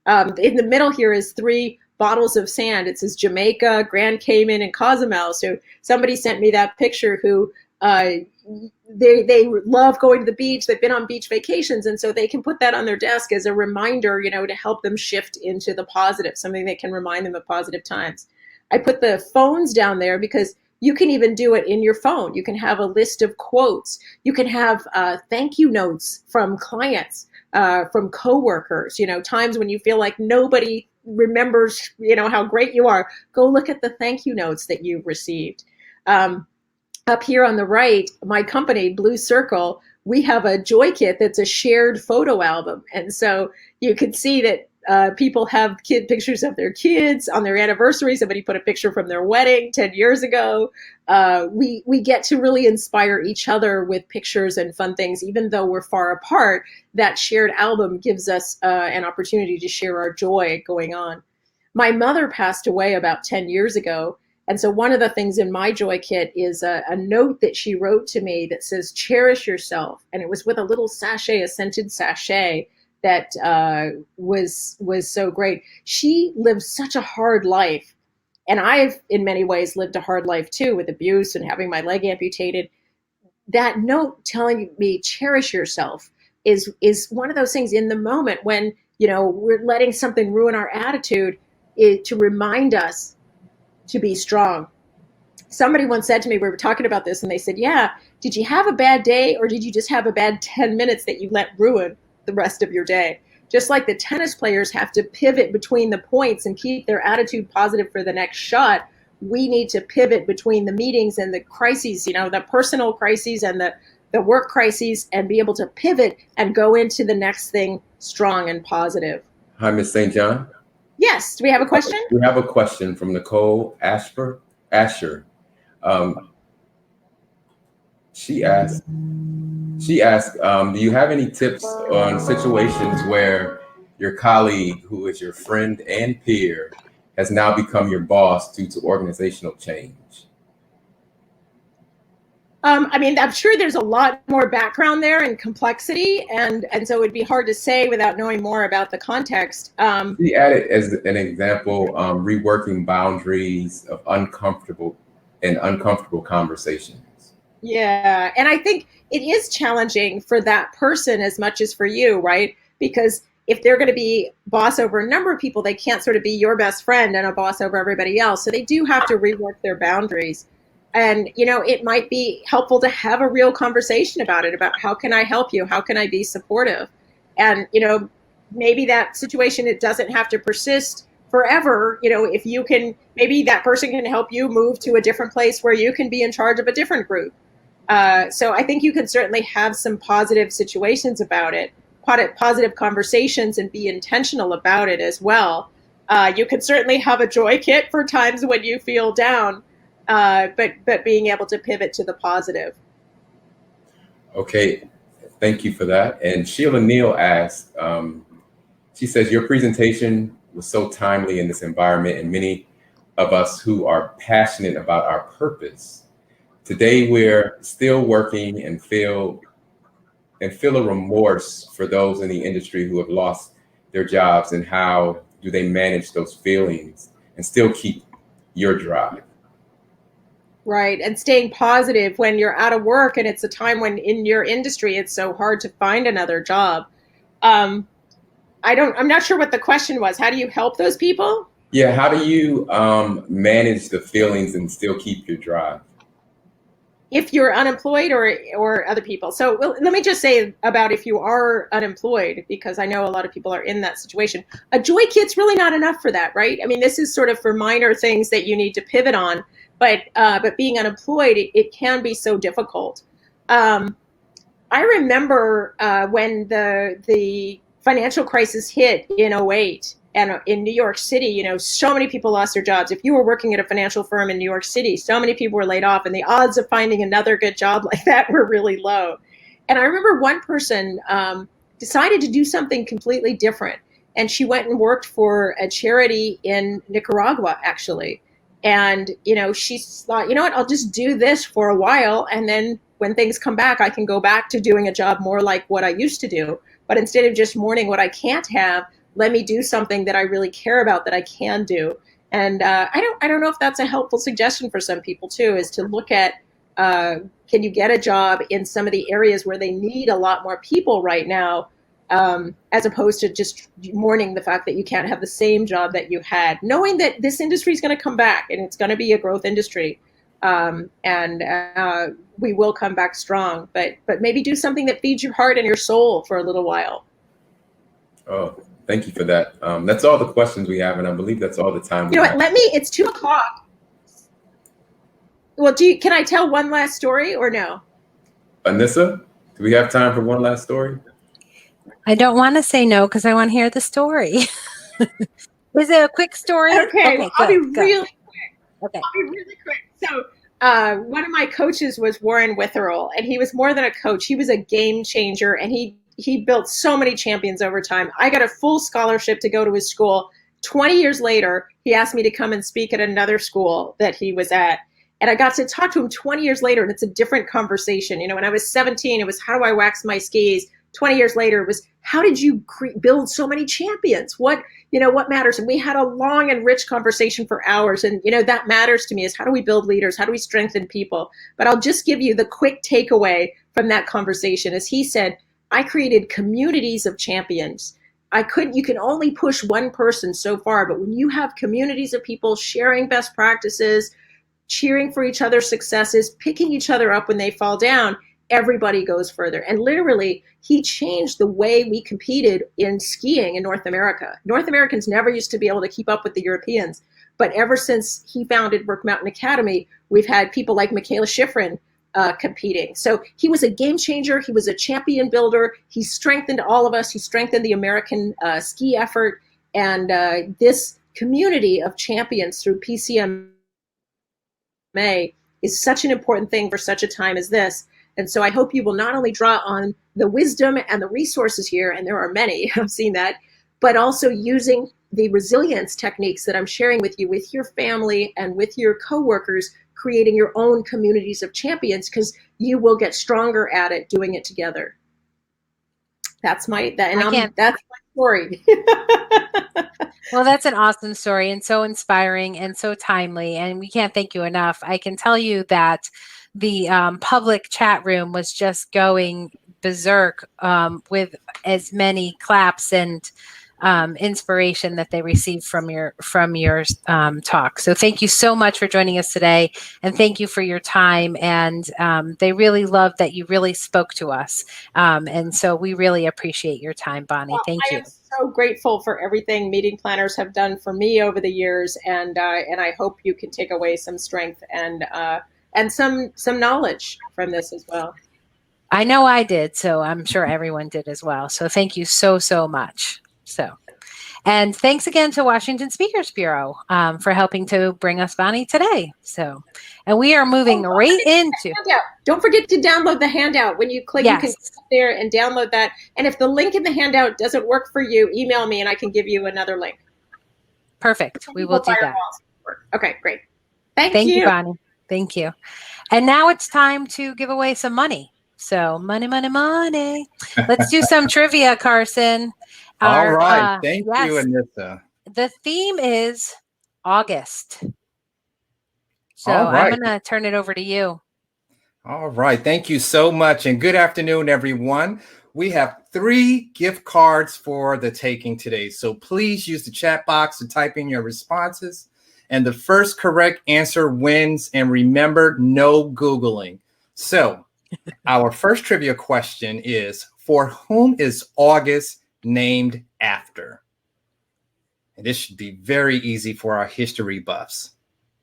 In the middle here is 3 bottles of sand. It says Jamaica, Grand Cayman, and Cozumel. So somebody sent me that picture who they love going to the beach. They've been on beach vacations, and so they can put that on their desk as a reminder, to help them shift into the positive, something that can remind them of positive times. I put the phones down there because you can even do it in your phone. You can have a list of quotes. You can have thank you notes from clients, from coworkers, times when you feel like nobody remembers, how great you are. Go look at the thank you notes that you've received. Up here on the right, my company, Blue Circle, we have a joy kit that's a shared photo album. And so you can see that people have pictures of their kids on their anniversary. Somebody put a picture from their wedding 10 years ago. We get to really inspire each other with pictures and fun things, even though we're far apart. That shared album gives us an opportunity to share our joy going on. My mother passed away about 10 years ago. And so one of the things in my joy kit is a note that she wrote to me that says, cherish yourself. And it was with a little sachet, a scented sachet that was so great. She lived such a hard life. And I've, in many ways, lived a hard life too, with abuse and having my leg amputated. That note telling me cherish yourself is one of those things in the moment when, we're letting something ruin our attitude, to remind us to be strong. Somebody once said to me, we were talking about this, and they said, yeah, did you have a bad day, or did you just have a bad 10 minutes that you let ruin the rest of your day? Just like the tennis players have to pivot between the points and keep their attitude positive for the next shot, we need to pivot between the meetings and the crises, the personal crises and the work crises, and be able to pivot and go into the next thing strong and positive.
Hi, Ms. St. John.
Yes. Do we have a question?
We have a question from Nicole Asher. She asked, do you have any tips on situations where your colleague, who is your friend and peer, has now become your boss due to organizational change?
I'm sure there's a lot more background there and complexity, and so it'd be hard to say without knowing more about the context.
She added as an example, reworking boundaries of uncomfortable conversations.
Yeah, and I think it is challenging for that person as much as for you, right? Because if they're going to be boss over a number of people, they can't sort of be your best friend and a boss over everybody else. So they do have to rework their boundaries. And, it might be helpful to have a real conversation about it, about how can I help you? How can I be supportive? And, maybe that situation, it doesn't have to persist forever. If you can, maybe that person can help you move to a different place where you can be in charge of a different group. So I think you can certainly have some positive situations about it, positive conversations, and be intentional about it as well. You can certainly have a joy kit for times when you feel down. But being able to pivot to the positive.
Okay, thank you for that. And Sheila Neal asked, she says, your presentation was so timely in this environment, and many of us who are passionate about our purpose. Today, we're still working and feel a remorse for those in the industry who have lost their jobs, and how do they manage those feelings and still keep your drive?
Right. And staying positive when you're out of work, and it's a time when in your industry, it's so hard to find another job. I'm not sure what the question was. How do you help those people?
Yeah. How do you manage the feelings and still keep your drive?
If you're unemployed or other people. So let me just say about if you are unemployed, because I know a lot of people are in that situation. A joy kit's really not enough for that, right? I mean, this is sort of for minor things that you need to pivot on. But being unemployed, it can be so difficult. I remember when the financial crisis hit in 2008, And in New York City, so many people lost their jobs. If you were working at a financial firm in New York City, so many people were laid off, and the odds of finding another good job like that were really low. And I remember one person decided to do something completely different. And she went and worked for a charity in Nicaragua, actually. And, she thought, what, I'll just do this for a while. And then when things come back, I can go back to doing a job more like what I used to do. But instead of just mourning what I can't have, let me do something that I really care about, that I can do. And I don't know if that's a helpful suggestion for some people too, is to look at, can you get a job in some of the areas where they need a lot more people right now, as opposed to just mourning the fact that you can't have the same job that you had, knowing that this industry is going to come back and it's going to be a growth industry. And we will come back strong, but maybe do something that feeds your heart and your soul for a little while.
Oh, thank you for that. That's all the questions we have, and I believe that's all the time we have.
It's 2:00. Well, can I tell one last story or no?
Anissa, do we have time for one last story?
I don't want to say no because I want to hear the story. Is it a quick story?
Okay, well, I'll be really quick.
Okay.
I'll be really quick. So one of my coaches was Warren Witherell, and he was more than a coach. He was a game changer, and he built so many champions over time. I got a full scholarship to go to his school. 20 years later, he asked me to come and speak at another school that he was at. And I got to talk to him 20 years later, and it's a different conversation. When I was 17, it was, how do I wax my skis? 20 years later, it was, how did you build so many champions? What matters? And we had a long and rich conversation for hours. And, that matters to me, is how do we build leaders? How do we strengthen people? But I'll just give you the quick takeaway from that conversation. As he said, I created communities of champions. You can only push one person so far, but when you have communities of people sharing best practices, cheering for each other's successes, picking each other up when they fall down, everybody goes further. And literally, he changed the way we competed in skiing in North America. North Americans never used to be able to keep up with the Europeans. But ever since he founded Work Mountain Academy, we've had people like Michaela Schifrin competing. So he was a game changer. He was a champion builder. He strengthened all of us. He strengthened the American ski effort. And this community of champions through PCMA is such an important thing for such a time as this. And so I hope you will not only draw on the wisdom and the resources here, and there are many, I've seen that, but also using the resilience techniques that I'm sharing with you, with your family and with your coworkers, creating your own communities of champions, because you will get stronger at it doing it together. That's my story.
Well, that's an awesome story and so inspiring and so timely, and we can't thank you enough. I can tell you that the public chat room was just going berserk with as many claps and inspiration that they received from your talk. So thank you so much for joining us today, and thank you for your time. And they really loved that you really spoke to us. And so we really appreciate your time, Bonnie. Thank you.
I am so grateful for everything meeting planners have done for me over the years, and I hope you can take away some strength and some knowledge from this as well.
I know I did, so I'm sure everyone did as well. So thank you so much. And thanks again to Washington Speakers Bureau for helping to bring us Bonnie today. And we are moving right into.
Don't forget to download the handout. When you click,
yes.
You can click there and download that. And if the link in the handout doesn't work for you, email me and I can give you another link.
Perfect. We will do that.
Okay, great. Thank
you, Bonnie. Thank you. And now it's time to give away some money. So money. Let's do some trivia, Carson.
All right. Thank you, Anissa.
The theme is August. So I'm going to turn it over to you.
All right. Thank you so much. And good afternoon, everyone. We have 3 gift cards for the taking today. So please use the chat box to type in your responses. And the first correct answer wins. And remember, no Googling. So our first trivia question is, for whom is August named after? And this should be very easy for our history buffs.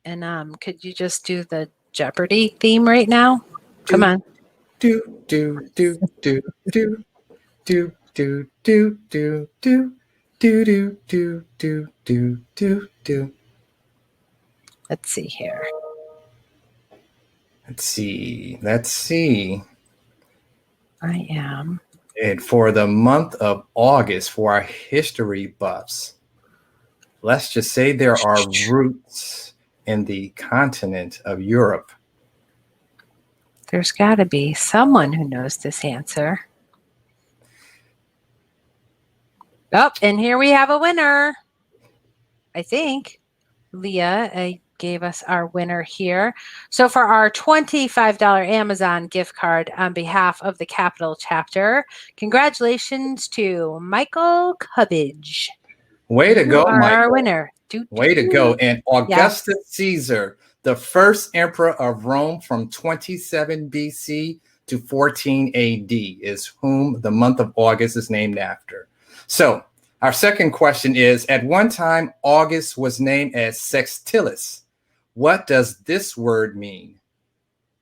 And could you just do the Jeopardy theme right now? Come on.
Do do do do do do do do do do do Do do do do do do do.
Let's see here.
Let's see.
I am.
And for the month of August, for our history buffs, let's just say there are roots in the continent of Europe.
There's got to be someone who knows this answer. Oh, and here we have a winner. I think Leah gave us our winner here. So for our $25 Amazon gift card on behalf of the Capital Chapter, congratulations to Michael Cubbage.
Way to go, Michael.
Our winner.
Way to go. And Augustus Caesar, the first emperor of Rome from 27 BC to 14 AD, is whom the month of August is named after. So our second question is, at one time, August was named as Sextilis. What does this word mean?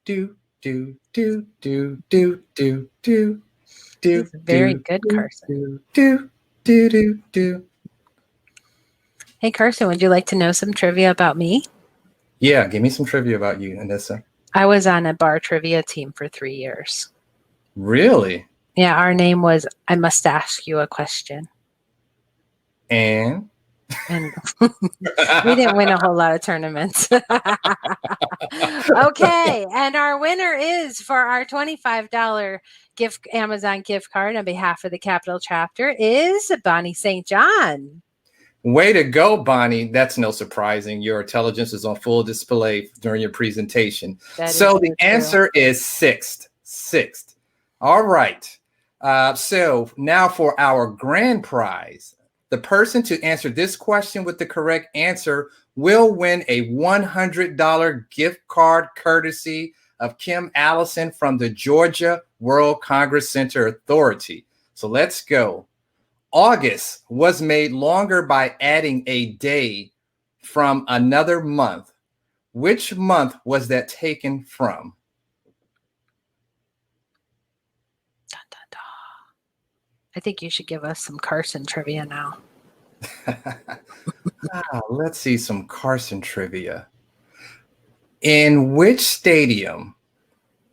Do, do, do, do, do, do, do, do.
Very good, Carson.
Do, do, do, do.
Hey, Carson, would you like to know some trivia about me?
Yeah, give me some trivia about you, Anissa.
I was on a bar trivia team for 3 years.
Really?
Yeah, our name was I Must Ask You a Question.
And
we didn't win a whole lot of tournaments. Okay, and our winner is for our $25 Amazon gift card on behalf of the Capital Chapter is Bonnie St. John.
Way to go, Bonnie. That's no surprising. Your intelligence is on full display during your presentation. So the answer is sixth. All right. So now for our grand prize. The person to answer this question with the correct answer will win a $100 gift card courtesy of Kim Allison from the Georgia World Congress Center Authority. So let's go. August was made longer by adding a day from another month. Which month was that taken from?
I think you should give us some Carson trivia now.
Let's see some Carson trivia. In which stadium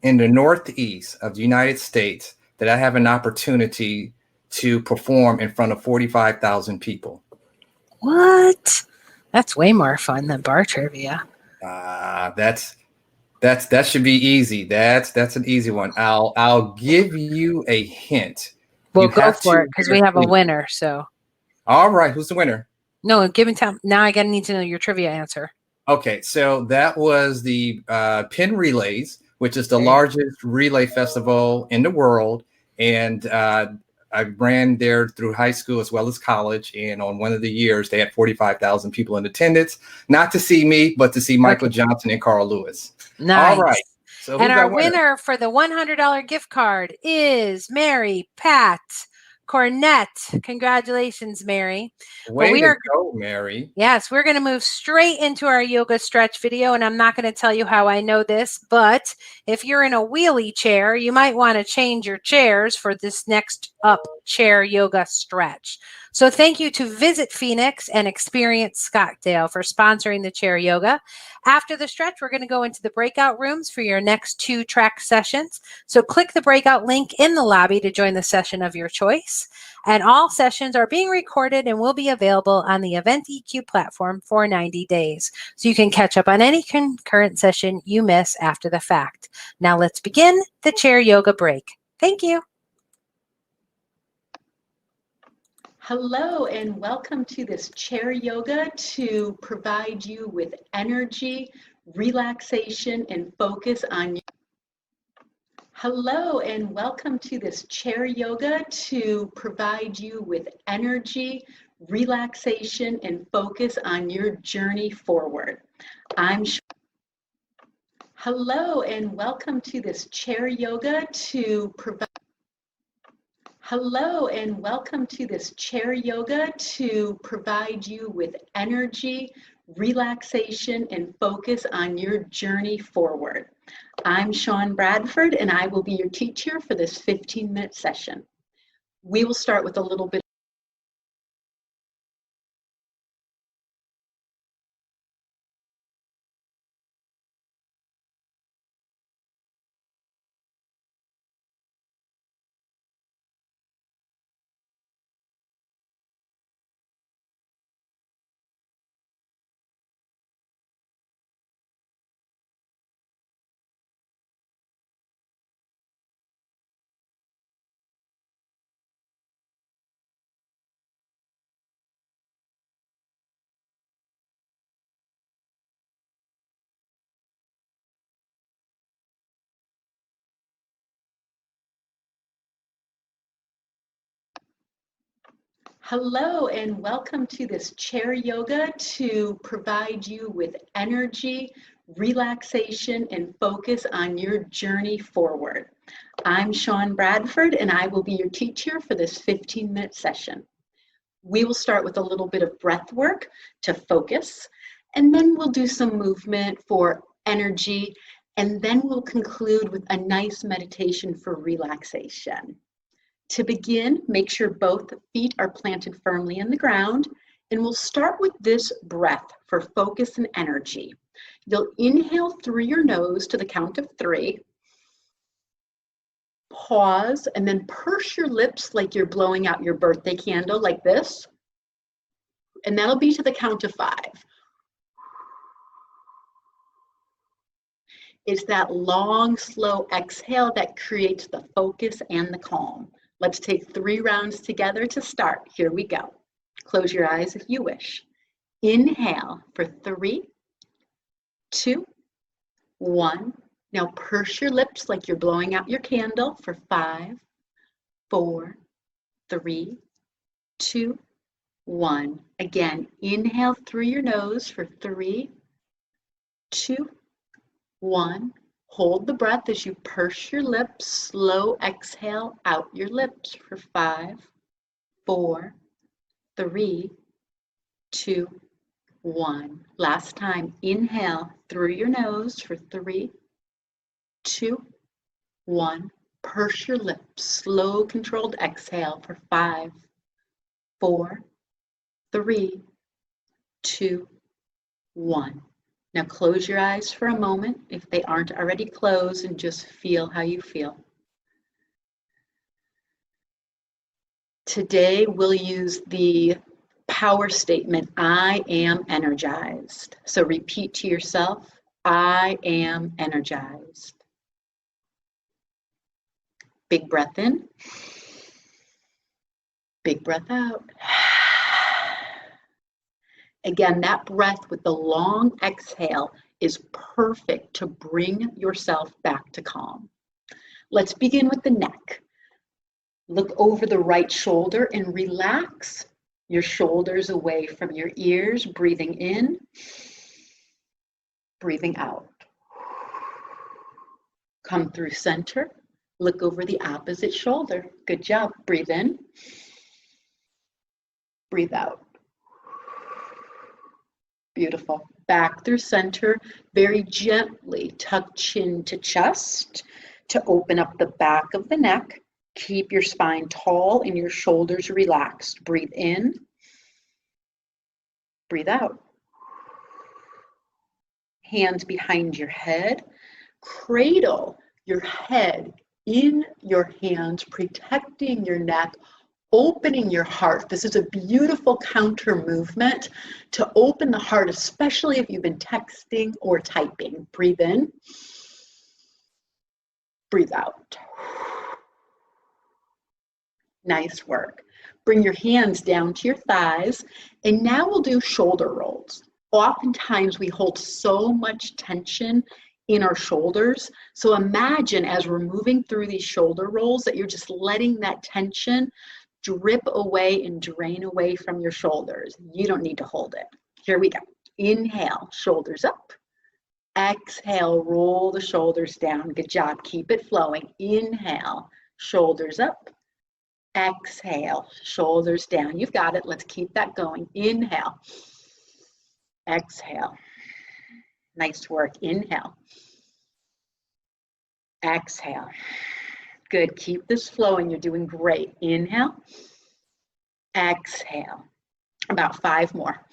in the Northeast of the United States did I have an opportunity to perform in front of 45,000 people?
What? That's way more fun than bar trivia.
That should be easy. That's an easy one. I'll give you a hint.
We'll go for it because we have a winner. So,
all right, who's the winner?
No, give me time. Now I need to know your trivia answer.
Okay, so that was the Penn Relays, which is the largest relay festival in the world, and I ran there through high school as well as college. And on one of the years, they had 45,000 people in attendance, not to see me, but to see Michael Johnson and Carl Lewis.
Nice.
All right. So
and our winner for the $100 gift card is Mary Pat Cornett. Congratulations, Mary.
Way to go, Mary.
Yes, we're going to move straight into our yoga stretch video, and I'm not going to tell you how I know this, but if you're in a wheelie chair, you might want to change your chairs for this next up chair yoga stretch. So thank you to Visit Phoenix and Experience Scottsdale for sponsoring the chair yoga. After the stretch, we're going to go into the breakout rooms for your next 2 track sessions. So click the breakout link in the lobby to join the session of your choice. And all sessions are being recorded and will be available on the Event EQ platform for 90 days. So you can catch up on any concurrent session you miss after the fact. Now let's begin the chair yoga break. Thank you.
Hello and welcome to this chair yoga to provide you with energy, relaxation, and focus on your... Hello and welcome to this chair yoga to provide you with energy, relaxation, and focus on your journey forward. Hello and welcome to this chair yoga to provide... Hello and welcome to this chair yoga to provide you with energy, relaxation, and focus on your journey forward. I'm Shawn Bradford and I will be your teacher for this 15-minute session. We will start with a little bit Hello and welcome to this chair yoga to provide you with energy, relaxation, and focus on your journey forward. I'm Shawn Bradford and I will be your teacher for this 15-minute session. We will start with a little bit of breath work to focus, and then we'll do some movement for energy, and then we'll conclude with a nice meditation for relaxation. To begin, make sure both feet are planted firmly in the ground, and we'll start with this breath for focus and energy. You'll inhale through your nose to the count of 3, pause, and then purse your lips like you're blowing out your birthday candle like this, and that'll be to the count of 5. It's that long, slow exhale that creates the focus and the calm. Let's take 3 rounds together to start. Here we go. Close your eyes if you wish. Inhale for 3, 2, 1. Now purse your lips like you're blowing out your candle for 5, 4, 3, 2, 1. Again, inhale through your nose for 3, 2, 1. Hold the breath as you purse your lips. Slow exhale out your lips for 5, 4, 3, 2, 1. Last time, inhale through your nose for 3, 2, 1. Purse your lips. Slow, controlled exhale for 5, 4, 3, 2, 1. Now close your eyes for a moment if they aren't already closed and just feel how you feel. Today we'll use the power statement, I am energized. So repeat to yourself, I am energized. Big breath in, big breath out. Again, that breath with the long exhale is perfect to bring yourself back to calm. Let's begin with the neck. Look over the right shoulder and relax your shoulders away from your ears, breathing in, breathing out. Come through center. Look over the opposite shoulder. Good job. Breathe in, breathe out. Beautiful. Back through center, very gently tuck chin to chest to open up the back of the neck. Keep your spine tall and your shoulders relaxed. Breathe in, breathe out. Hands behind your head. Cradle your head in your hands, protecting your neck, opening your heart. This is a beautiful counter movement to open the heart, especially if you've been texting or typing. Breathe in, breathe out. Nice work. Bring your hands down to your thighs, and now we'll do shoulder rolls. Oftentimes we hold so much tension in our shoulders. So imagine as we're moving through these shoulder rolls that you're just letting that tension drip away and drain away from your shoulders. You don't need to hold it. Here we go. Inhale, shoulders up. Exhale, roll the shoulders down. Good job. Keep it flowing. Inhale, shoulders up. Exhale, shoulders down. You've got it. Let's keep that going. Inhale. Exhale. Nice work. Inhale. Exhale. Good. Keep this flowing. You're doing great. Inhale. Exhale. About 5 more.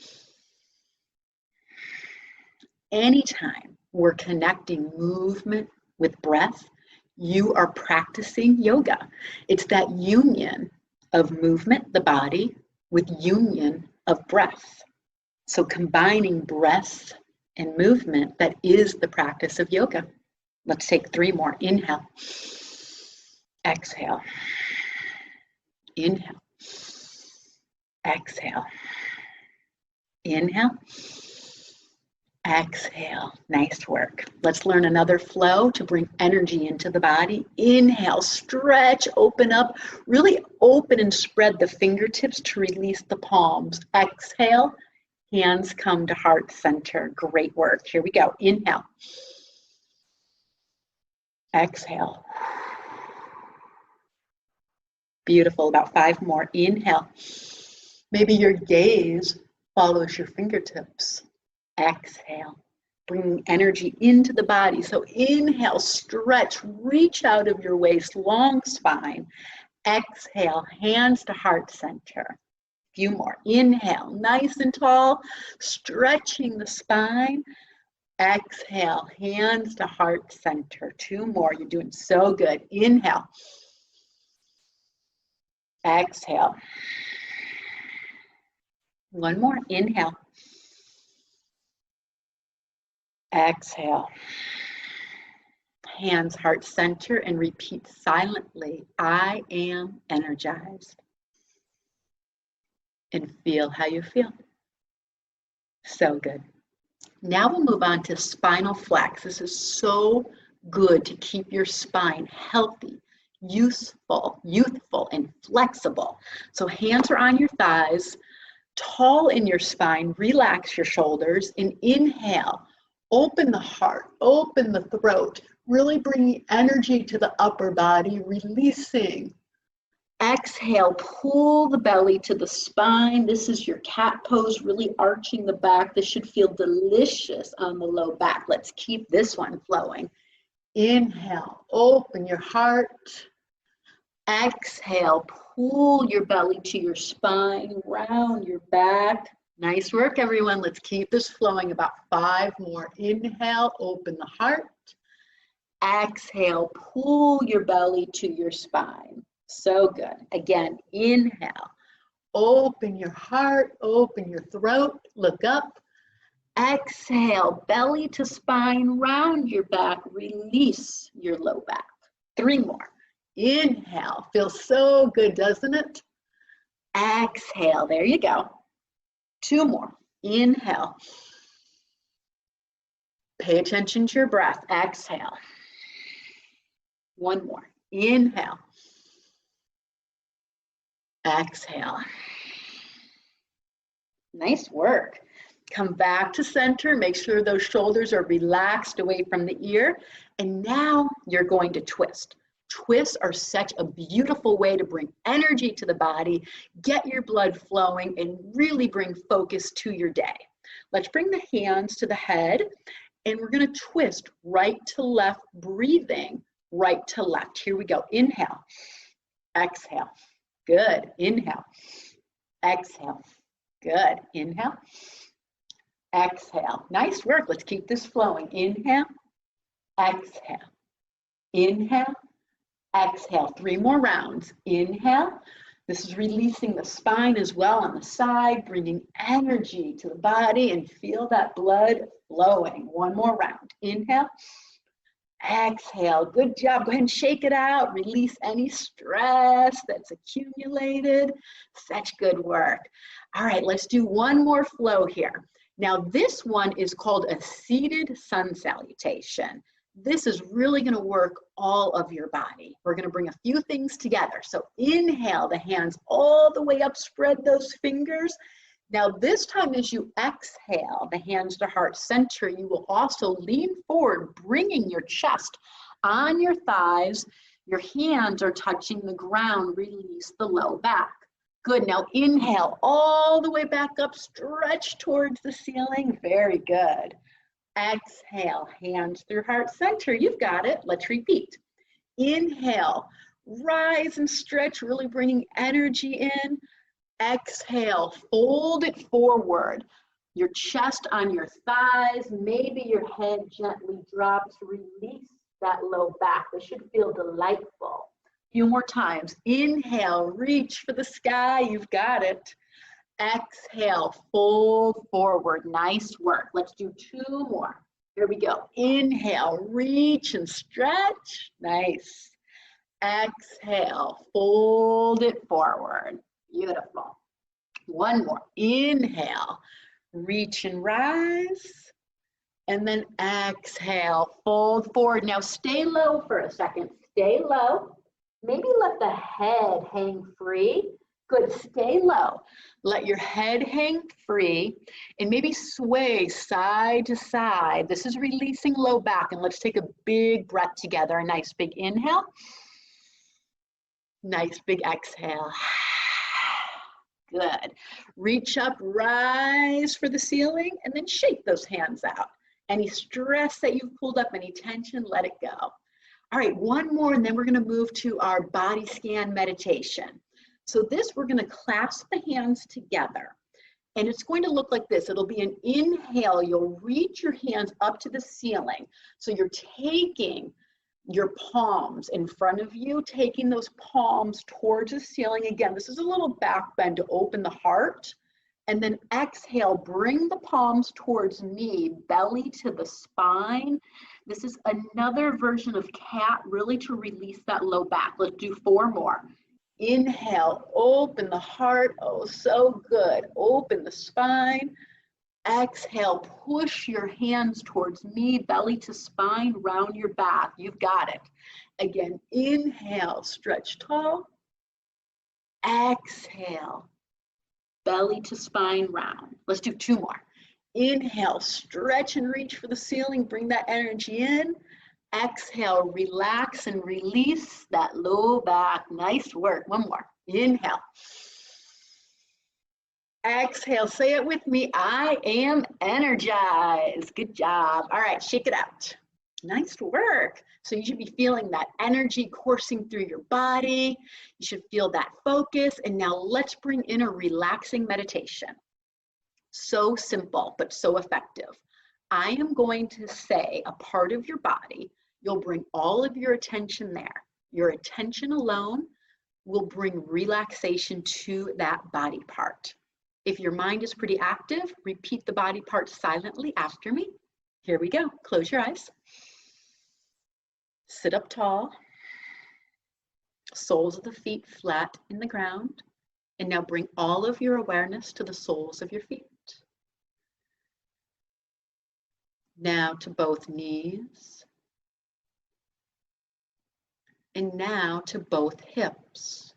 Anytime we're connecting movement with breath, you are practicing yoga. It's that union of movement, the body, with union of breath. So combining breath and movement, that is the practice of yoga. Let's take 3 more. Inhale. Exhale. Inhale. Exhale. Inhale. Exhale. Nice work. Let's learn another flow to bring energy into the body. Inhale, stretch, open up, really open and spread the fingertips to release the palms. Exhale, hands come to heart center. Great work. Here we go. Inhale. Exhale. Beautiful. About 5 more. Inhale. Maybe your gaze follows your fingertips. Exhale, bringing energy into the body. So inhale, stretch, reach out of your waist, long spine. Exhale, hands to heart center. Few more. Inhale, nice and tall, stretching the spine. Exhale, hands to heart center. 2 more. You're doing so good. Inhale. Exhale. 1 more. Inhale. Exhale. Hands heart center and repeat silently. I am energized. And feel how you feel. So good. Now we'll move on to spinal flex. This is so good to keep your spine healthy, youthful, and flexible. So hands are on your thighs, tall in your spine, relax your shoulders, and inhale. Open the heart, open the throat, really bringing energy to the upper body, releasing. Exhale, pull the belly to the spine. This is your cat pose, really arching the back. This should feel delicious on the low back. Let's keep this one flowing. Inhale, open your heart. Exhale, pull your belly to your spine, round your back. Nice work, everyone. Let's keep this flowing. About 5 more. Inhale, open the heart. Exhale, pull your belly to your spine. So good. Again, inhale, open your heart, open your throat, look up. Exhale, belly to spine, round your back, release your low back. 3 more. Inhale, feels so good, doesn't it? Exhale, there you go. 2 more. Inhale. Pay attention to your breath. Exhale. 1 more. Inhale. Exhale. Nice work. Come back to center. Make sure those shoulders are relaxed away from the ear. And now you're going to twist. Twists are such a beautiful way to bring energy to the body, get your blood flowing, and really bring focus to your day. Let's bring the hands to the head, and we're going to twist right to left, breathing right to left. Here we go. Inhale. Exhale. Good. Inhale. Exhale. Good. Inhale. Exhale. Nice work. Let's keep this flowing. Inhale. Exhale. Inhale. Exhale. 3 more rounds. Inhale. This is releasing the spine as well on the side, bringing energy to the body, and feel that blood flowing. 1 more round. Inhale. Exhale. Good job. Go ahead and shake it out. Release any stress that's accumulated. Such good work. All right, let's do 1 more flow here. Now, this one is called a seated sun salutation. This is really going to work all of your body. We're going to bring a few things together. So inhale, the hands all the way up, spread those fingers. Now this time as you exhale, the hands to heart center, you will also lean forward, bringing your chest on your thighs. Your hands are touching the ground. Release the low back. Good. Now inhale all the way back up, stretch towards the ceiling. Very good. Exhale, hands through heart center. You've got it. Let's repeat. Inhale, rise and stretch, really bringing energy in. Exhale, fold it forward. Your chest on your thighs. Maybe your head gently drops. Release that low back. This should feel delightful. A few more times. Inhale, reach for the sky. You've got it. Exhale, fold forward. Nice work. Let's do 2 more. Here we go. Inhale, reach and stretch. Nice. Exhale, fold it forward. Beautiful. 1 more. Inhale, reach and rise. And then exhale, fold forward. Now stay low for a second. Stay low. Maybe let the head hang free. Good, stay low. Let your head hang free and maybe sway side to side. This is releasing low back, and let's take a big breath together. A nice big inhale. Nice big exhale. Good. Reach up, rise for the ceiling, and then shake those hands out. Any stress that you've pulled up, any tension, let it go. All right, one more, and then we're gonna move to our body scan meditation. So this, we're gonna clasp the hands together, and it's going to look like this. It'll be an inhale. You'll reach your hands up to the ceiling. So you're taking your palms in front of you, taking those palms towards the ceiling. Again, this is a little back bend to open the heart. And then exhale, bring the palms towards me, belly to the spine. This is another version of cat, really to release that low back. Let's do 4 more. Inhale, open the heart. Oh, so good. Open the spine. Exhale, push your hands towards me, belly to spine, round your back. You've got it. Again, inhale, stretch tall. Exhale, belly to spine, round. Let's do 2 more. Inhale, stretch and reach for the ceiling. Bring that energy in. Exhale, relax and release that low back. Nice work. 1 more. Inhale. Exhale, say it with me. I am energized. Good job. All right, shake it out. Nice work. So you should be feeling that energy coursing through your body. You should feel that focus. And now let's bring in a relaxing meditation. So simple, but so effective. I am going to say a part of your body. You'll bring all of your attention there. Your attention alone will bring relaxation to that body part. If your mind is pretty active, repeat the body part silently after me. Here we go. Close your eyes. Sit up tall. Soles of the feet flat in the ground. And now bring all of your awareness to the soles of your feet. Now to both knees. And now to both hips.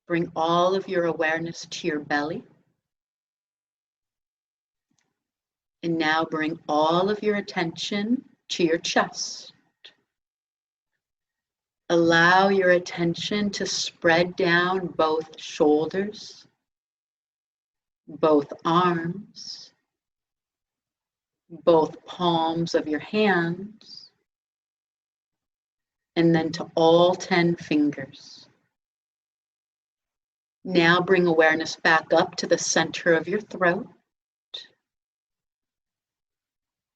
Bring all of your awareness to your belly. And now bring all of your attention to your chest. Allow your attention to spread down both shoulders, both arms, both palms of your hands, and then to all 10 fingers. Now bring awareness back up to the center of your throat.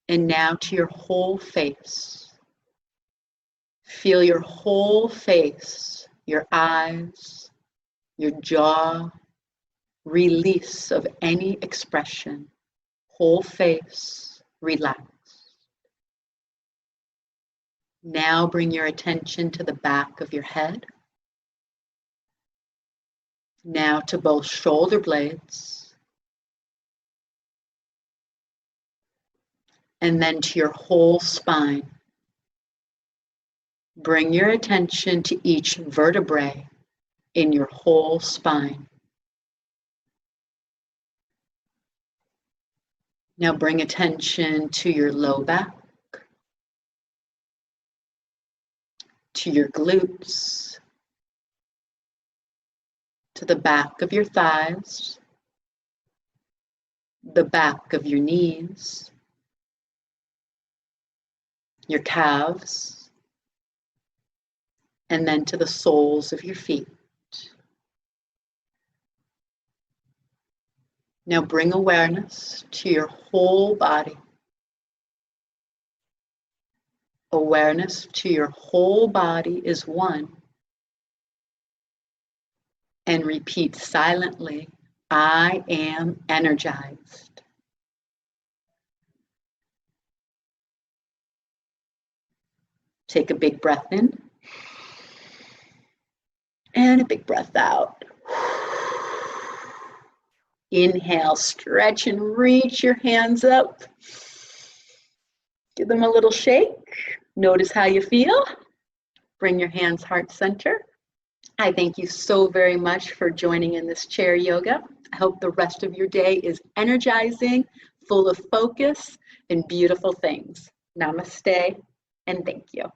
And now to your whole face. Feel your whole face, your eyes, your jaw, release of any expression. Whole face, relax. Now bring your attention to the back of your head. Now to both shoulder blades. And then to your whole spine. Bring your attention to each vertebrae in your whole spine. Now bring attention to your low back, to your glutes, to the back of your thighs, the back of your knees, your calves, and then to the soles of your feet. Now bring awareness to your whole body. Awareness to your whole body is one. And repeat silently, I am energized. Take a big breath in. And a big breath out. Inhale, stretch and reach your hands up. Give them a little shake. Notice how you feel. Bring your hands heart center. I thank you so very much for joining in this chair yoga. I hope the rest of your day is energizing, full of focus, and beautiful things. Namaste, and thank you.